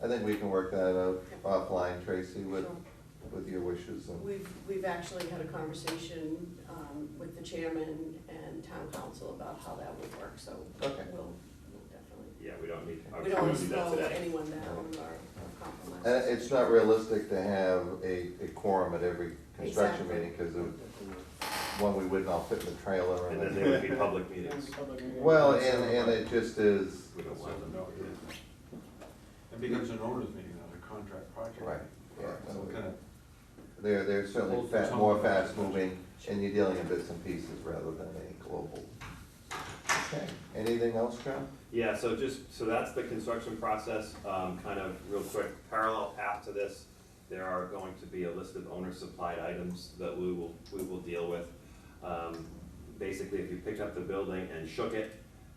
I think we can work that out offline, Tracy, with your wishes and. We've actually had a conversation, with the chairman and town council about how that would work, so Okay. we'll definitely, Yeah, we don't need, we don't want to obviously, we don't slow need that today. anyone down or compromise. And it's not realistic to have a quorum at every construction Exactly. meeting, because one, we wouldn't all fit in the trailer, And and then then, there would be public meetings. well, and it just is, We don't want them, It becomes an owner's meeting, not a contract project. right, yeah. So kind of, They're certainly Hold the more tongue. fast-moving, and you're dealing in bits and pieces rather than a global. Okay, anything else, John? Yeah, so that's the construction process, kind of real quick, parallel path to this. There are going to be a list of owner-supplied items that we will deal with. Basically, if you picked up the building and shook it,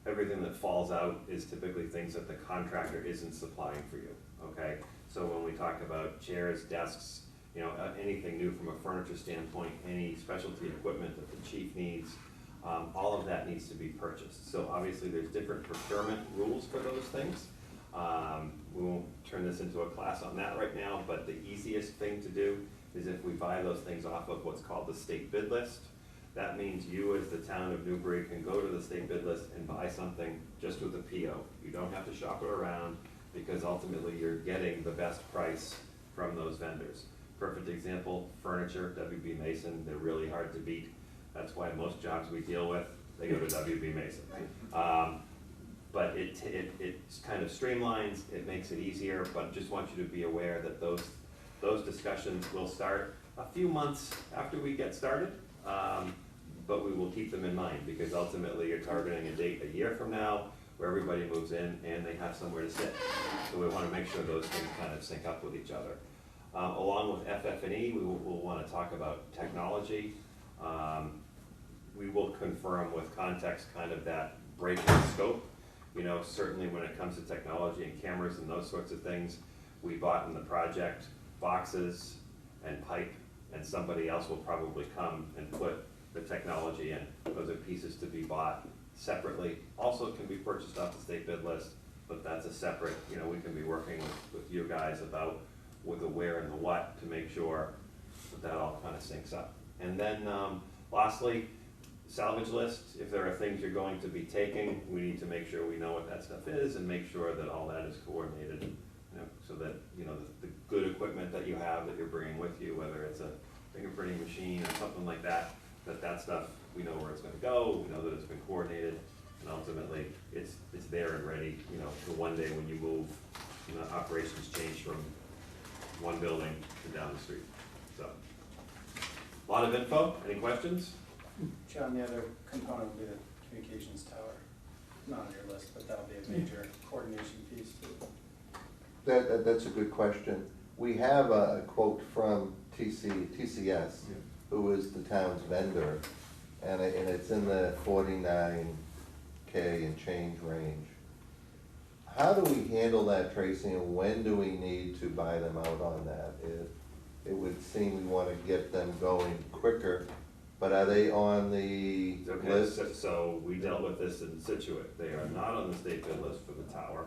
everything that falls out is typically things that the contractor isn't supplying for you, okay? So when we talk about chairs, desks, you know, anything new from a furniture standpoint, any specialty equipment that the chief needs, all of that needs to be purchased. So obviously, there's different procurement rules for those things. We won't turn this into a class on that right now, but the easiest thing to do is if we buy those things off of what's called the state bid list. That means you, as the town of Newbury, can go to the state bid list and buy something just with a PO. You don't have to shop it around, because ultimately you're getting the best price from those vendors. Perfect example, furniture, WB Mason, they're really hard to beat. That's why most jobs we deal with, they go to WB Mason. But it kind of streamlines, it makes it easier, but just want you to be aware that those discussions will start a few months after we get started. But we will keep them in mind, because ultimately you're targeting a date a year from now where everybody moves in and they have somewhere to sit. So we want to make sure those things kind of sync up with each other. Along with FF&E, we'll wanna talk about technology. We will confirm with context kind of that break in scope. You know, certainly when it comes to technology and cameras and those sorts of things, we bought in the project boxes and pipe, and somebody else will probably come and put the technology in. Those are pieces to be bought separately. Also can be purchased off the state bid list, but that's a separate, you know, we can be working with you guys about with the where and the what to make sure that all kind of syncs up. And then lastly, salvage list. If there are things you're going to be taking, we need to make sure we know what that stuff is and make sure that all that is coordinated, you know, so that, you know, the good equipment that you have that you're bringing with you, whether it's a fingerprinting machine or something like that, that stuff, we know where it's gonna go, we know that it's been coordinated, and ultimately, it's there and ready, you know, for one day when you move, you know, operations change from one building to down the street, so. A lot of info, any questions? John, the other component will be the communications tower, not on your list, but that'll be a major coordination piece too. That's a good question. We have a quote from TCS, who is the town's vendor, and it's in the 49K and change range. How do we handle that, Tracy, and when do we need to buy them out on that? It would seem we wanna get them going quicker, but are they on the Okay, list? so we dealt with this in Situate, they are not on the state bid list for the tower,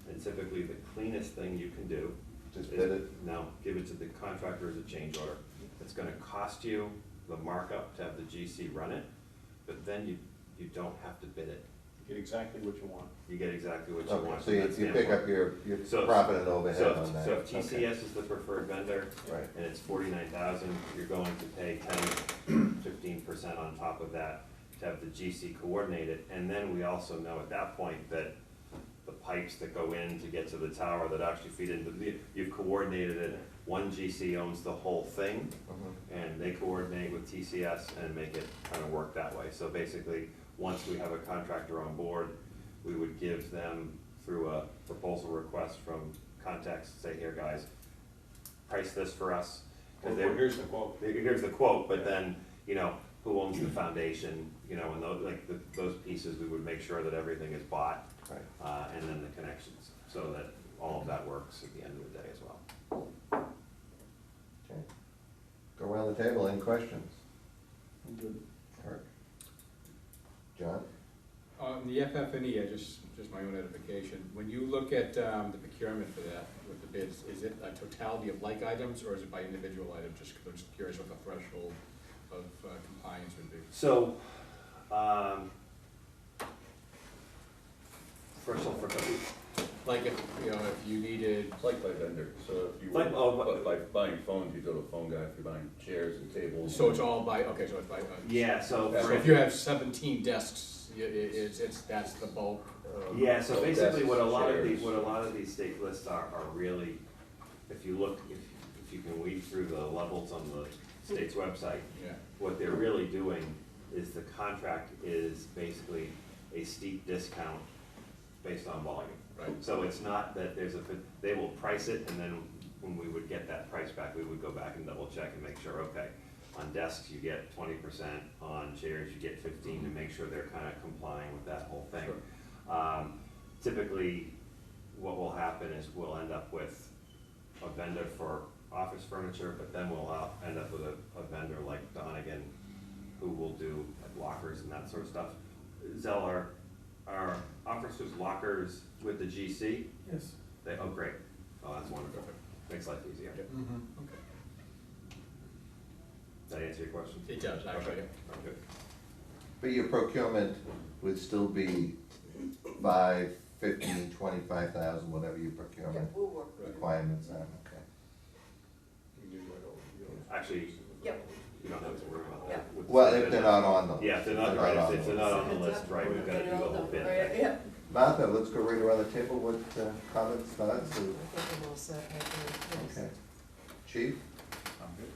and typically the cleanest thing you can do Just is, bid it? no, give it to the contractor as a change order. It's gonna cost you the markup to have the GC run it, but then you don't have to bid it. Get exactly what you want. You get exactly what you Okay, want. so from you that pick standpoint. up your So- profit and overhead So, on that. so if Okay. TCS is the preferred vendor, Right. and it's 49,000, you're going to pay 10-15% on top of that to have the GC coordinate it, and then we also know at that point that the pipes that go in to get to the tower that actually feed into you've coordinated it, one GC owns the whole thing, Mhm. and they coordinate with TCS and make it kind of work that way. So basically, once we have a contractor on board, we would give them, through a proposal request from Context, say, here, guys, price this for us. 'Cause Well, here's the quote. Here's the quote, but then, you know, who owns the foundation, you know, and those, like, those pieces, we would make sure that everything is bought, Right. and then the connections, so that all of that works at the end of the day as well. Okay. Go around the table, any questions? I'm good. Kirk? John? On the FF&E, just my own edification, when you look at the procurement for that with the bids, is it a totality of like items or is it by individual item? Just 'cause I'm just curious what the threshold of compliance would be. So, first of all, Like if, you know, if you needed, It's like by vendor, so if you Like, oh, were, but- by buying phones, you go to a phone guy, if you're buying chairs and tables. so it's all by, okay, so it's by. yeah, so. So if you have 17 desks, that's the bulk. Yeah, so So basically desks, what a lot of chairs. these state lists are really, if you look, if you can weed through the levels on the state's website, Yeah, what they're really doing is the contract is basically a steep discount based on volume. right. So it's not that they will price it, and then when we would get that price back, we would go back and double check and make sure, okay, on desks, you get 20%, on chairs, you get 15, to make sure they're kind of complying with that whole thing. Sure. Typically, what will happen is we'll end up with a vendor for office furniture, but then we'll end up with a vendor like Donegan, who will do like lockers and that sort of stuff. Zeller, are officers' lockers with the GC? Yes. Oh, great. Oh, that's wonderful. Makes life easier. Yeah. Mm-hmm. Does that answer your question? It does, actually. Okay. Good. But your procurement would still be 5, 15, 25,000, whatever your Yeah, procurement we'll work. requirements are, okay. Actually, Yep. you don't have to worry about Yeah. that. with- Well, if they're not on the. Yeah, if they're not, right, if they're not on the list, right, we've gotta do the whole bit. Right, yeah. Martha, let's go right around the table, what comments, thoughts, I think I'm all set, I think, yes. okay. Chief? I'm good.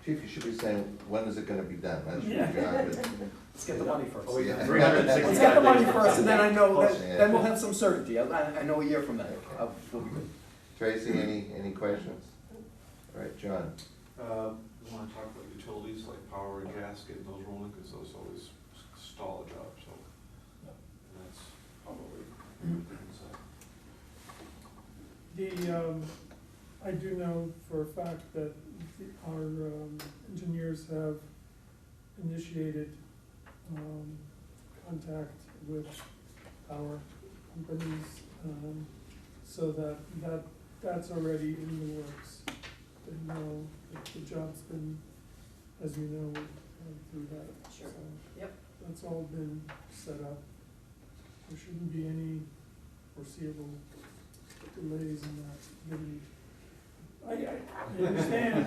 Chief, you should be saying, when is it gonna be done? That's your Yeah. job. Let's get the money first. Oh, yeah. 365 Let's get the money days. first, and then I know, Yeah. then we'll have some certainty. I know a year from now, we'll be good. Tracy, any questions? All right, John. We wanna talk about utilities like power and gas, getting those rolling, cause those always stall a job, so. And that's probably inside. I do know for a fact that our engineers have initiated contact with power companies, so that's already in the works. They know that the job's been, as you know, through that. Sure. So Yep. that's all been set up. There shouldn't be any foreseeable delays in that activity. I understand.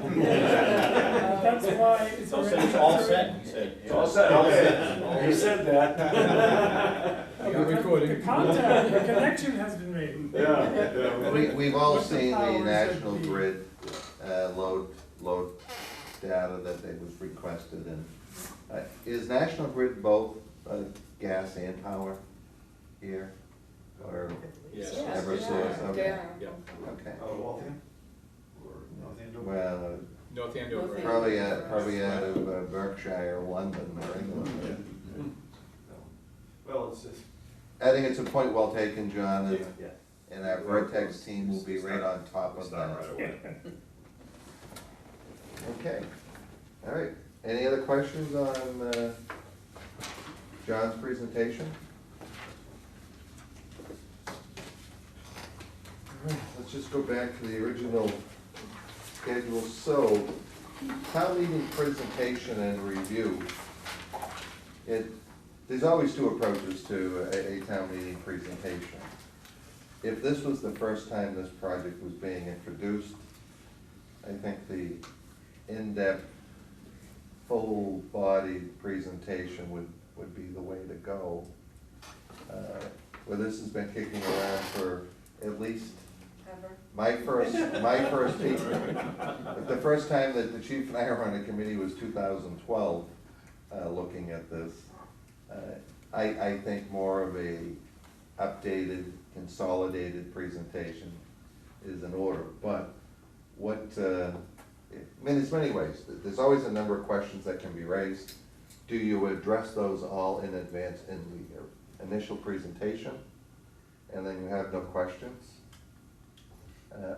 That's why it's So already. it's all set, you said. It's all set, okay. You said that. You're recording. The contact, the connection has been made. Yeah. We've all What's the seen the powers that National be? Grid load data that they was requested, and is National Grid both gas and power here? Or, Yes. Yes, Eversource, yeah, okay. yeah. Yeah. okay, Out of Waltham? Or North Andover? well, North Andover. North probably out of Berkshire, London, or England. No. Well, it's just. I think it's a point well taken, John, and Yeah. and our Vertex team will be right on top We'll of start that. right away. Okay, all right. Any other questions on John's presentation? All right, let's just go back to the original schedule. So, town meeting presentation and review. There's always two approaches to a town meeting presentation. If this was the first time this project was being introduced, I think the in-depth, full-bodied presentation would be the way to go. Where this has been kicking around for at least Ever. my first peek. The first time that the chief and I were on a committee was 2012, looking at this. I think more of a updated, consolidated presentation is in order, but I mean, there's many ways. There's always a number of questions that can be raised. Do you address those all in advance in the initial presentation, and then you have no questions?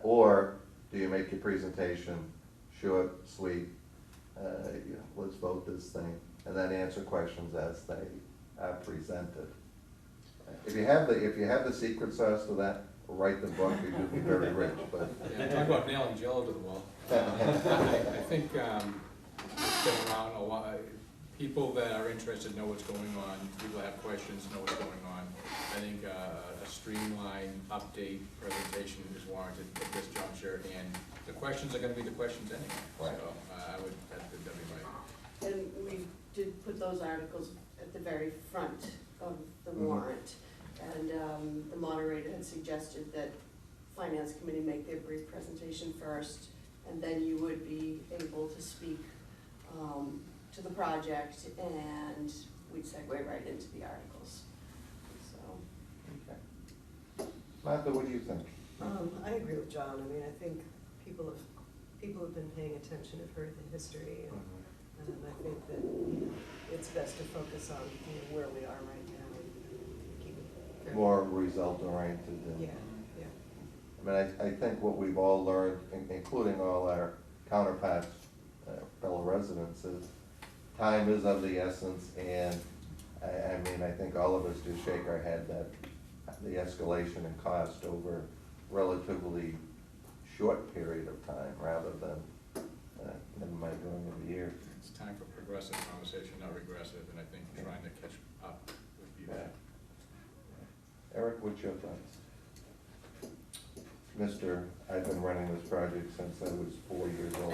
Or do you make your presentation short, sweet, let's vote this thing, and then answer questions as they are presented? If you have the secret sauce to that, write the book, you will be very rich, but. Yeah, talk about nailing Jello to the wall. I think it's been around a lot. People that are interested know what's going on. People that have questions know what's going on. I think a streamlined update presentation is warranted at this juncture, and the questions are gonna be the questions anyway. Right. So that'd be right. And we did put those articles at the very front of the warrant. And the moderator had suggested that Finance Committee make their brief presentation first, and then you would be able to speak to the project, and we'd segue right into the articles, so. Okay. Martha, what do you think? I agree with John. I mean, I think people have been paying attention, have heard the history, and I think that, it's best to focus on, where we are right now. And keep it fairly- More result-oriented and. Yeah, yeah. I mean, I think what we've all learned, including all our counterparts, fellow residents, is time is of the essence, and I mean, I think all of us just shake our head that the escalation in cost over relatively short period of time, rather than, never mind going into years. It's time for progressive conversation, not regressive, and I think trying to catch up with people. Yeah. Eric, what's your thoughts? Mr., I've been running this project since I was 4 years old.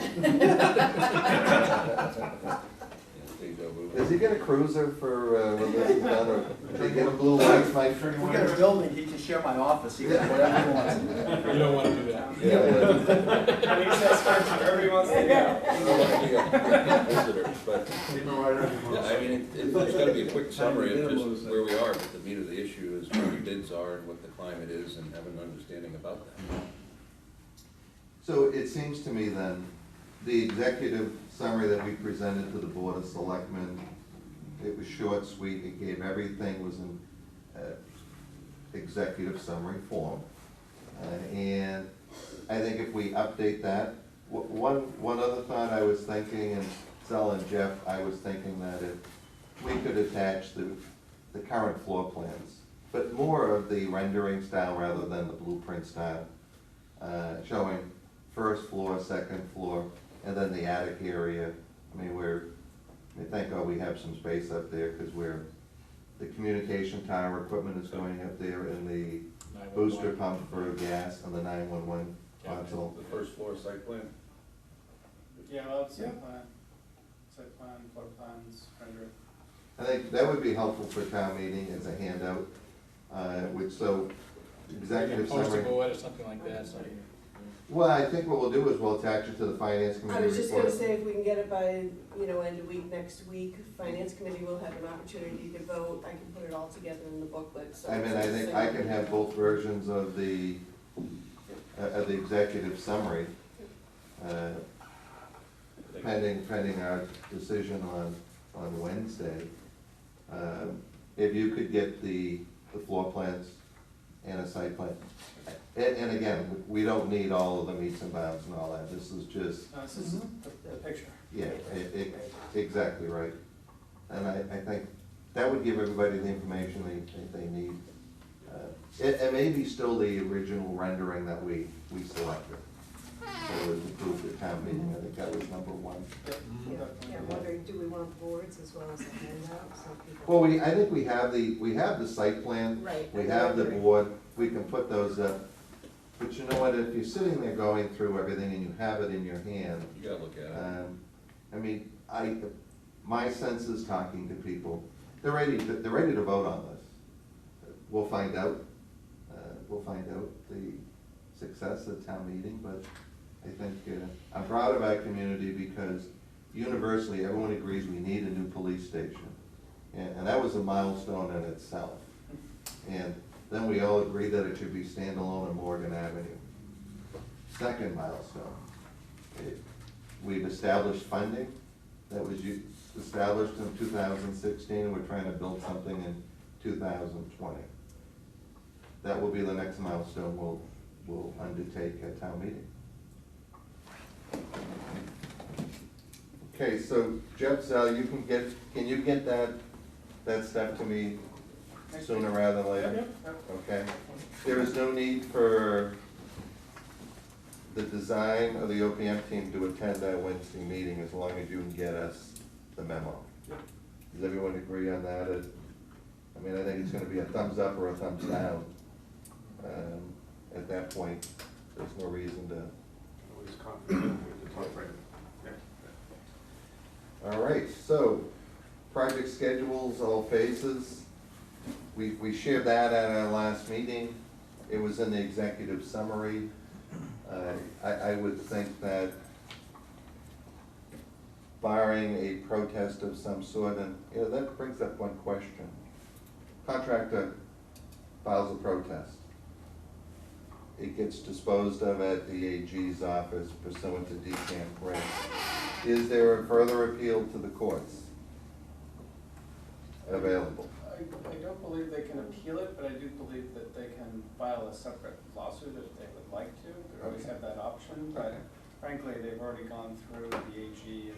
Does he get a cruiser for when this is done, or does he get a blue light, Mike? If we get a building, he can share my office, he can do whatever he wants. You don't wanna do that. Yeah. I mean, that's wherever he wants to go. Visitors, but, yeah, I mean, there's gotta be a quick summary of just where we are, but the meat of the issue is what the bids are and what the climate is, and have an understanding about that. So it seems to me then, the executive summary that we presented to the Board of Selectmen, it was short, sweet, it gave everything, was in executive summary form. And I think if we update that, one other thought I was thinking, and Sal and Jeff, I was thinking that if we could attach the current floor plans, but more of the rendering style rather than the blueprint style, showing first floor, second floor, and then the attic area. I mean, thank God we have some space up there, because the communication tower equipment is going up there, and the booster pump for gas, and the 911 console. The first floor site plan? Yeah, well, it's Yeah. site plan, floor plans, render. I think that would be helpful for town meeting as a handout, so executive Poster summary. board or something like that, so. Well, I think what we'll do is we'll attach it to the finance I committee was just gonna report. say, if we can get it by, end of week next week, finance committee will have an opportunity to vote, I can put it all together in the booklet, so. I mean, I think I can have both versions of the executive summary, pending our decision on Wednesday. If you could get the floor plans and a site plan. And again, we don't need all of the meets and bounds and all that, this is just, No, this is the picture. yeah, exactly right. And I think that would give everybody the information they need. It may be still the original rendering that we selected, that was approved at town meeting, I think that was number one. Yep, Yeah, definitely. yeah, I'm wondering, do we want boards as well as a handout, so people? Well, I think we have the site plan, Right. we have the board, we can put those up. But you know what, if you're sitting there going through everything and you have it in your hand, You gotta look at it. I mean, my sense is talking to people, they're ready to vote on this. We'll find out the success of town meeting, but I think, I'm proud of our community because universally, everyone agrees we need a new police station. And that was a milestone in itself. And then we all agreed that it should be standalone on Morgan Avenue. Second milestone, we've established funding that was established in 2016, we're trying to build something in 2020. That will be the next milestone we'll undertake at town meeting. Okay, so Jeff, Sal, can you get that stuff to me sooner rather than later? Yep. Okay. There is no need for the design or the OPM team to attend that Wednesday meeting as long as you can get us the memo. Yep. Does everyone agree on that? I mean, I think it's gonna be a thumbs up or a thumbs down. At that point, there's no reason to. Always confident with the top right. All right, so project schedules, all phases. We shared that at our last meeting. It was in the executive summary. I would think that barring a protest of some sort, and, that brings up one question. Contractor files a protest. It gets disposed of at the AG's office pursuant to decamp grant. Is there a further appeal to the courts available? I don't believe they can appeal it, but I do believe that they can file a separate lawsuit if they would like to. They always Okay. have that option, but Okay. frankly, they've already gone through the AG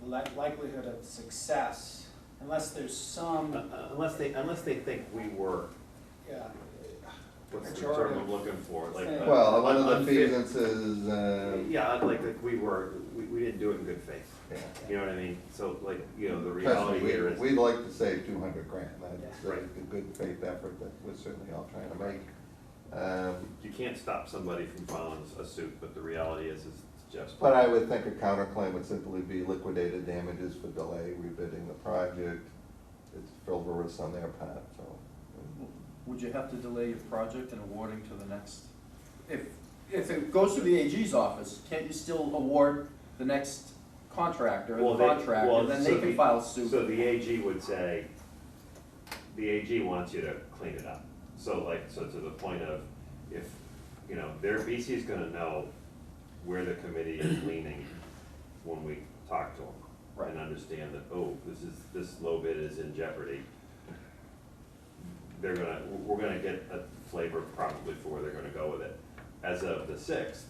and likelihood of success, unless there's some, Unless they think we were, yeah. what's the term I'm looking for, like. Well, one of the unfit- feasances, Yeah, like we didn't do it in good faith, yeah. you know what I mean? So like, the Trust reality me, here is. we'd like to save 200 grand, that's Right. a good faith effort that we're certainly all trying to make. You can't stop somebody from filing a suit, but the reality is just. But I would think a counterclaim would simply be liquidated damages for delay, rebidding the project. It's frivolous on their part, so. Would you have to delay your project and awarding to the next? If it goes to the AG's office, can't you still award the next contractor, or the contractor, then they can file suit? So the AG would say, the AG wants you to clean it up. So to the point of, if, their VC's gonna know where the committee is leaning when we talk to them. Right. And understand that, oh, this low bid is in jeopardy. We're gonna get a flavor probably for where they're gonna go with it. As of the 6th,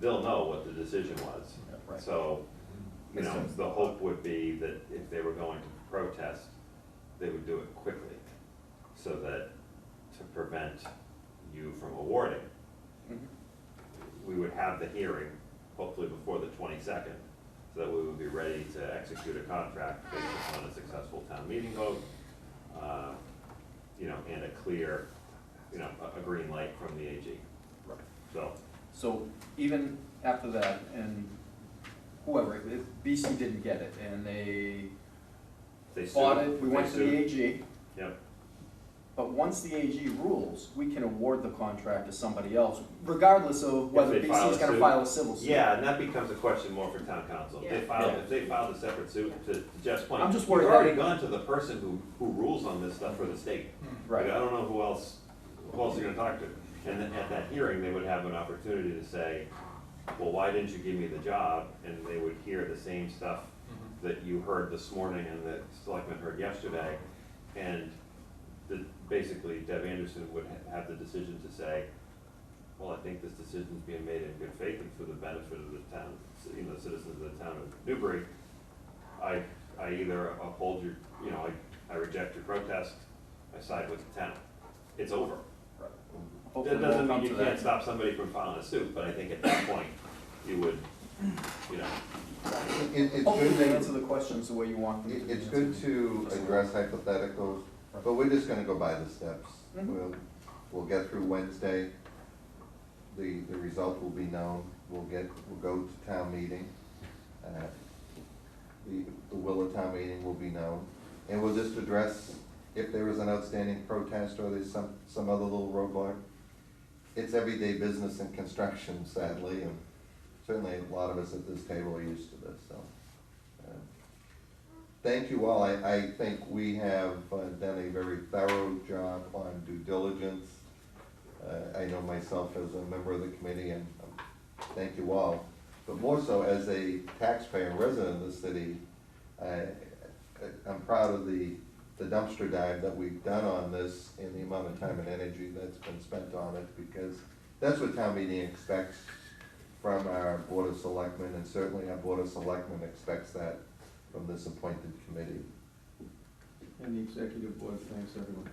they'll know what the decision was. Yeah, right. So, the hope would be that if they were going to protest, they would do it quickly, so that, to prevent you from awarding, Mhm. we would have the hearing, hopefully before the 22nd, so that we would be ready to execute a contract based upon a successful town meeting vote, and a clear, a green light from the AG. Right. So, even after that, and whoever, if BC didn't get it, and they they fought sued. it, we went to the AG, Yep, but once the AG rules, we can award the contract to somebody else, regardless of whether they file BC is a gonna suit. file a civil suit. yeah, and that becomes a question more for town council. Yeah. If they filed a separate suit, to Jeff's point. I'm just worried You've already that- gone to the person who rules on this stuff for the state. Right. Like, I don't know who else you're gonna talk to. And then at that hearing, they would have an opportunity to say, well, why didn't you give me the job? And they would hear the same stuff that you heard this morning and that selectmen heard yesterday. And basically Deb Anderson would have the decision to say, well, I think this decision's being made in good faith and for the benefit of the town, the citizens of the town of Newbury. I either uphold your, I reject your protest, I side with the town. It's over. Hopefully That we'll doesn't come mean you to can't that. stop somebody from filing a suit, but I think at that point, you would, It's Hopefully good they to, answer the questions the way you want them to be it's answered. good to address hypotheticals, but we're just gonna go by the steps. Mhm. We'll get through Wednesday, the result will be known, we'll go to town meeting. The will of town meeting will be known, and we'll just address if there is an outstanding protest or there's some other little roadblock. It's everyday business in construction, sadly, and certainly a lot of us at this table are used to this, so. Thank you all. I think we have done a very thorough job on due diligence. I know myself as a member of the committee, and thank you all. But more so as a taxpayer and resident of the city, I'm proud of the dumpster dive that we've done on this and the amount of time and energy that's been spent on it, because that's what town meeting expects from our Board of Selectmen, and certainly our Board of Selectmen expects that from this appointed committee. And the executive board thanks everyone.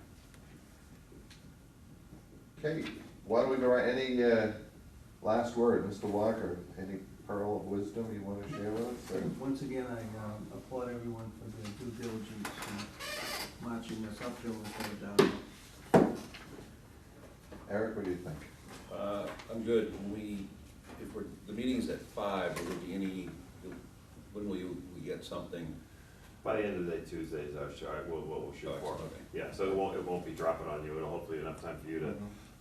Okay, why don't we go, any last word, Mr. Walker, any pearl of wisdom you want to share with us? or- Once again, I applaud everyone for their due diligence in marching us uphill instead of downhill. Eric, what do you think? I'm good. The meeting's at 5, will there be when will we get something? by the end of the day, Tuesday is our show, we'll shoot for. Okay. Yeah, so it won't be dropping on you, it'll hopefully enough time for you to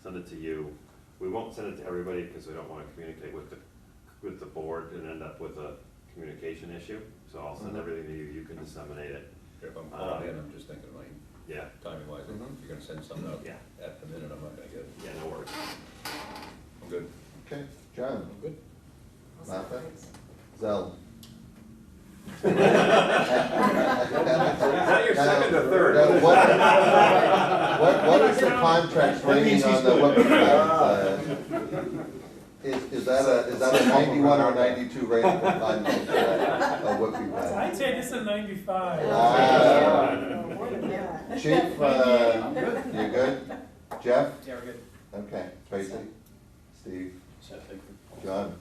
send it to you. We won't send it to everybody because we don't want to communicate with the board and end up with a communication issue. So I'll send everything to you, you can disseminate it. If I'm calling in, I'm just thinking, like, Yeah, timing wise, if you're gonna send something out Yeah. at the minute, I'm not gonna get it. yeah, no worries. I'm good. Okay, John, I'm good. Martha, Zell. Is that your second or third? Now, what is the contract rating on the website? Is that a 91 or 92 rating for contract, Whippy Pad? I'd say this is a 95. Oh, more than that. Chief, I'm good. you good? Jeff? Yeah, we're good. Okay, Tracy? Steve? Thank you. John?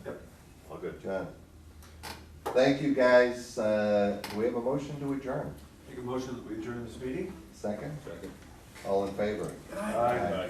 All good. John? Thank you, guys. We have a motion to adjourn. Make a motion that we adjourn this meeting? Second? Second. All in favor? Aye. Bye.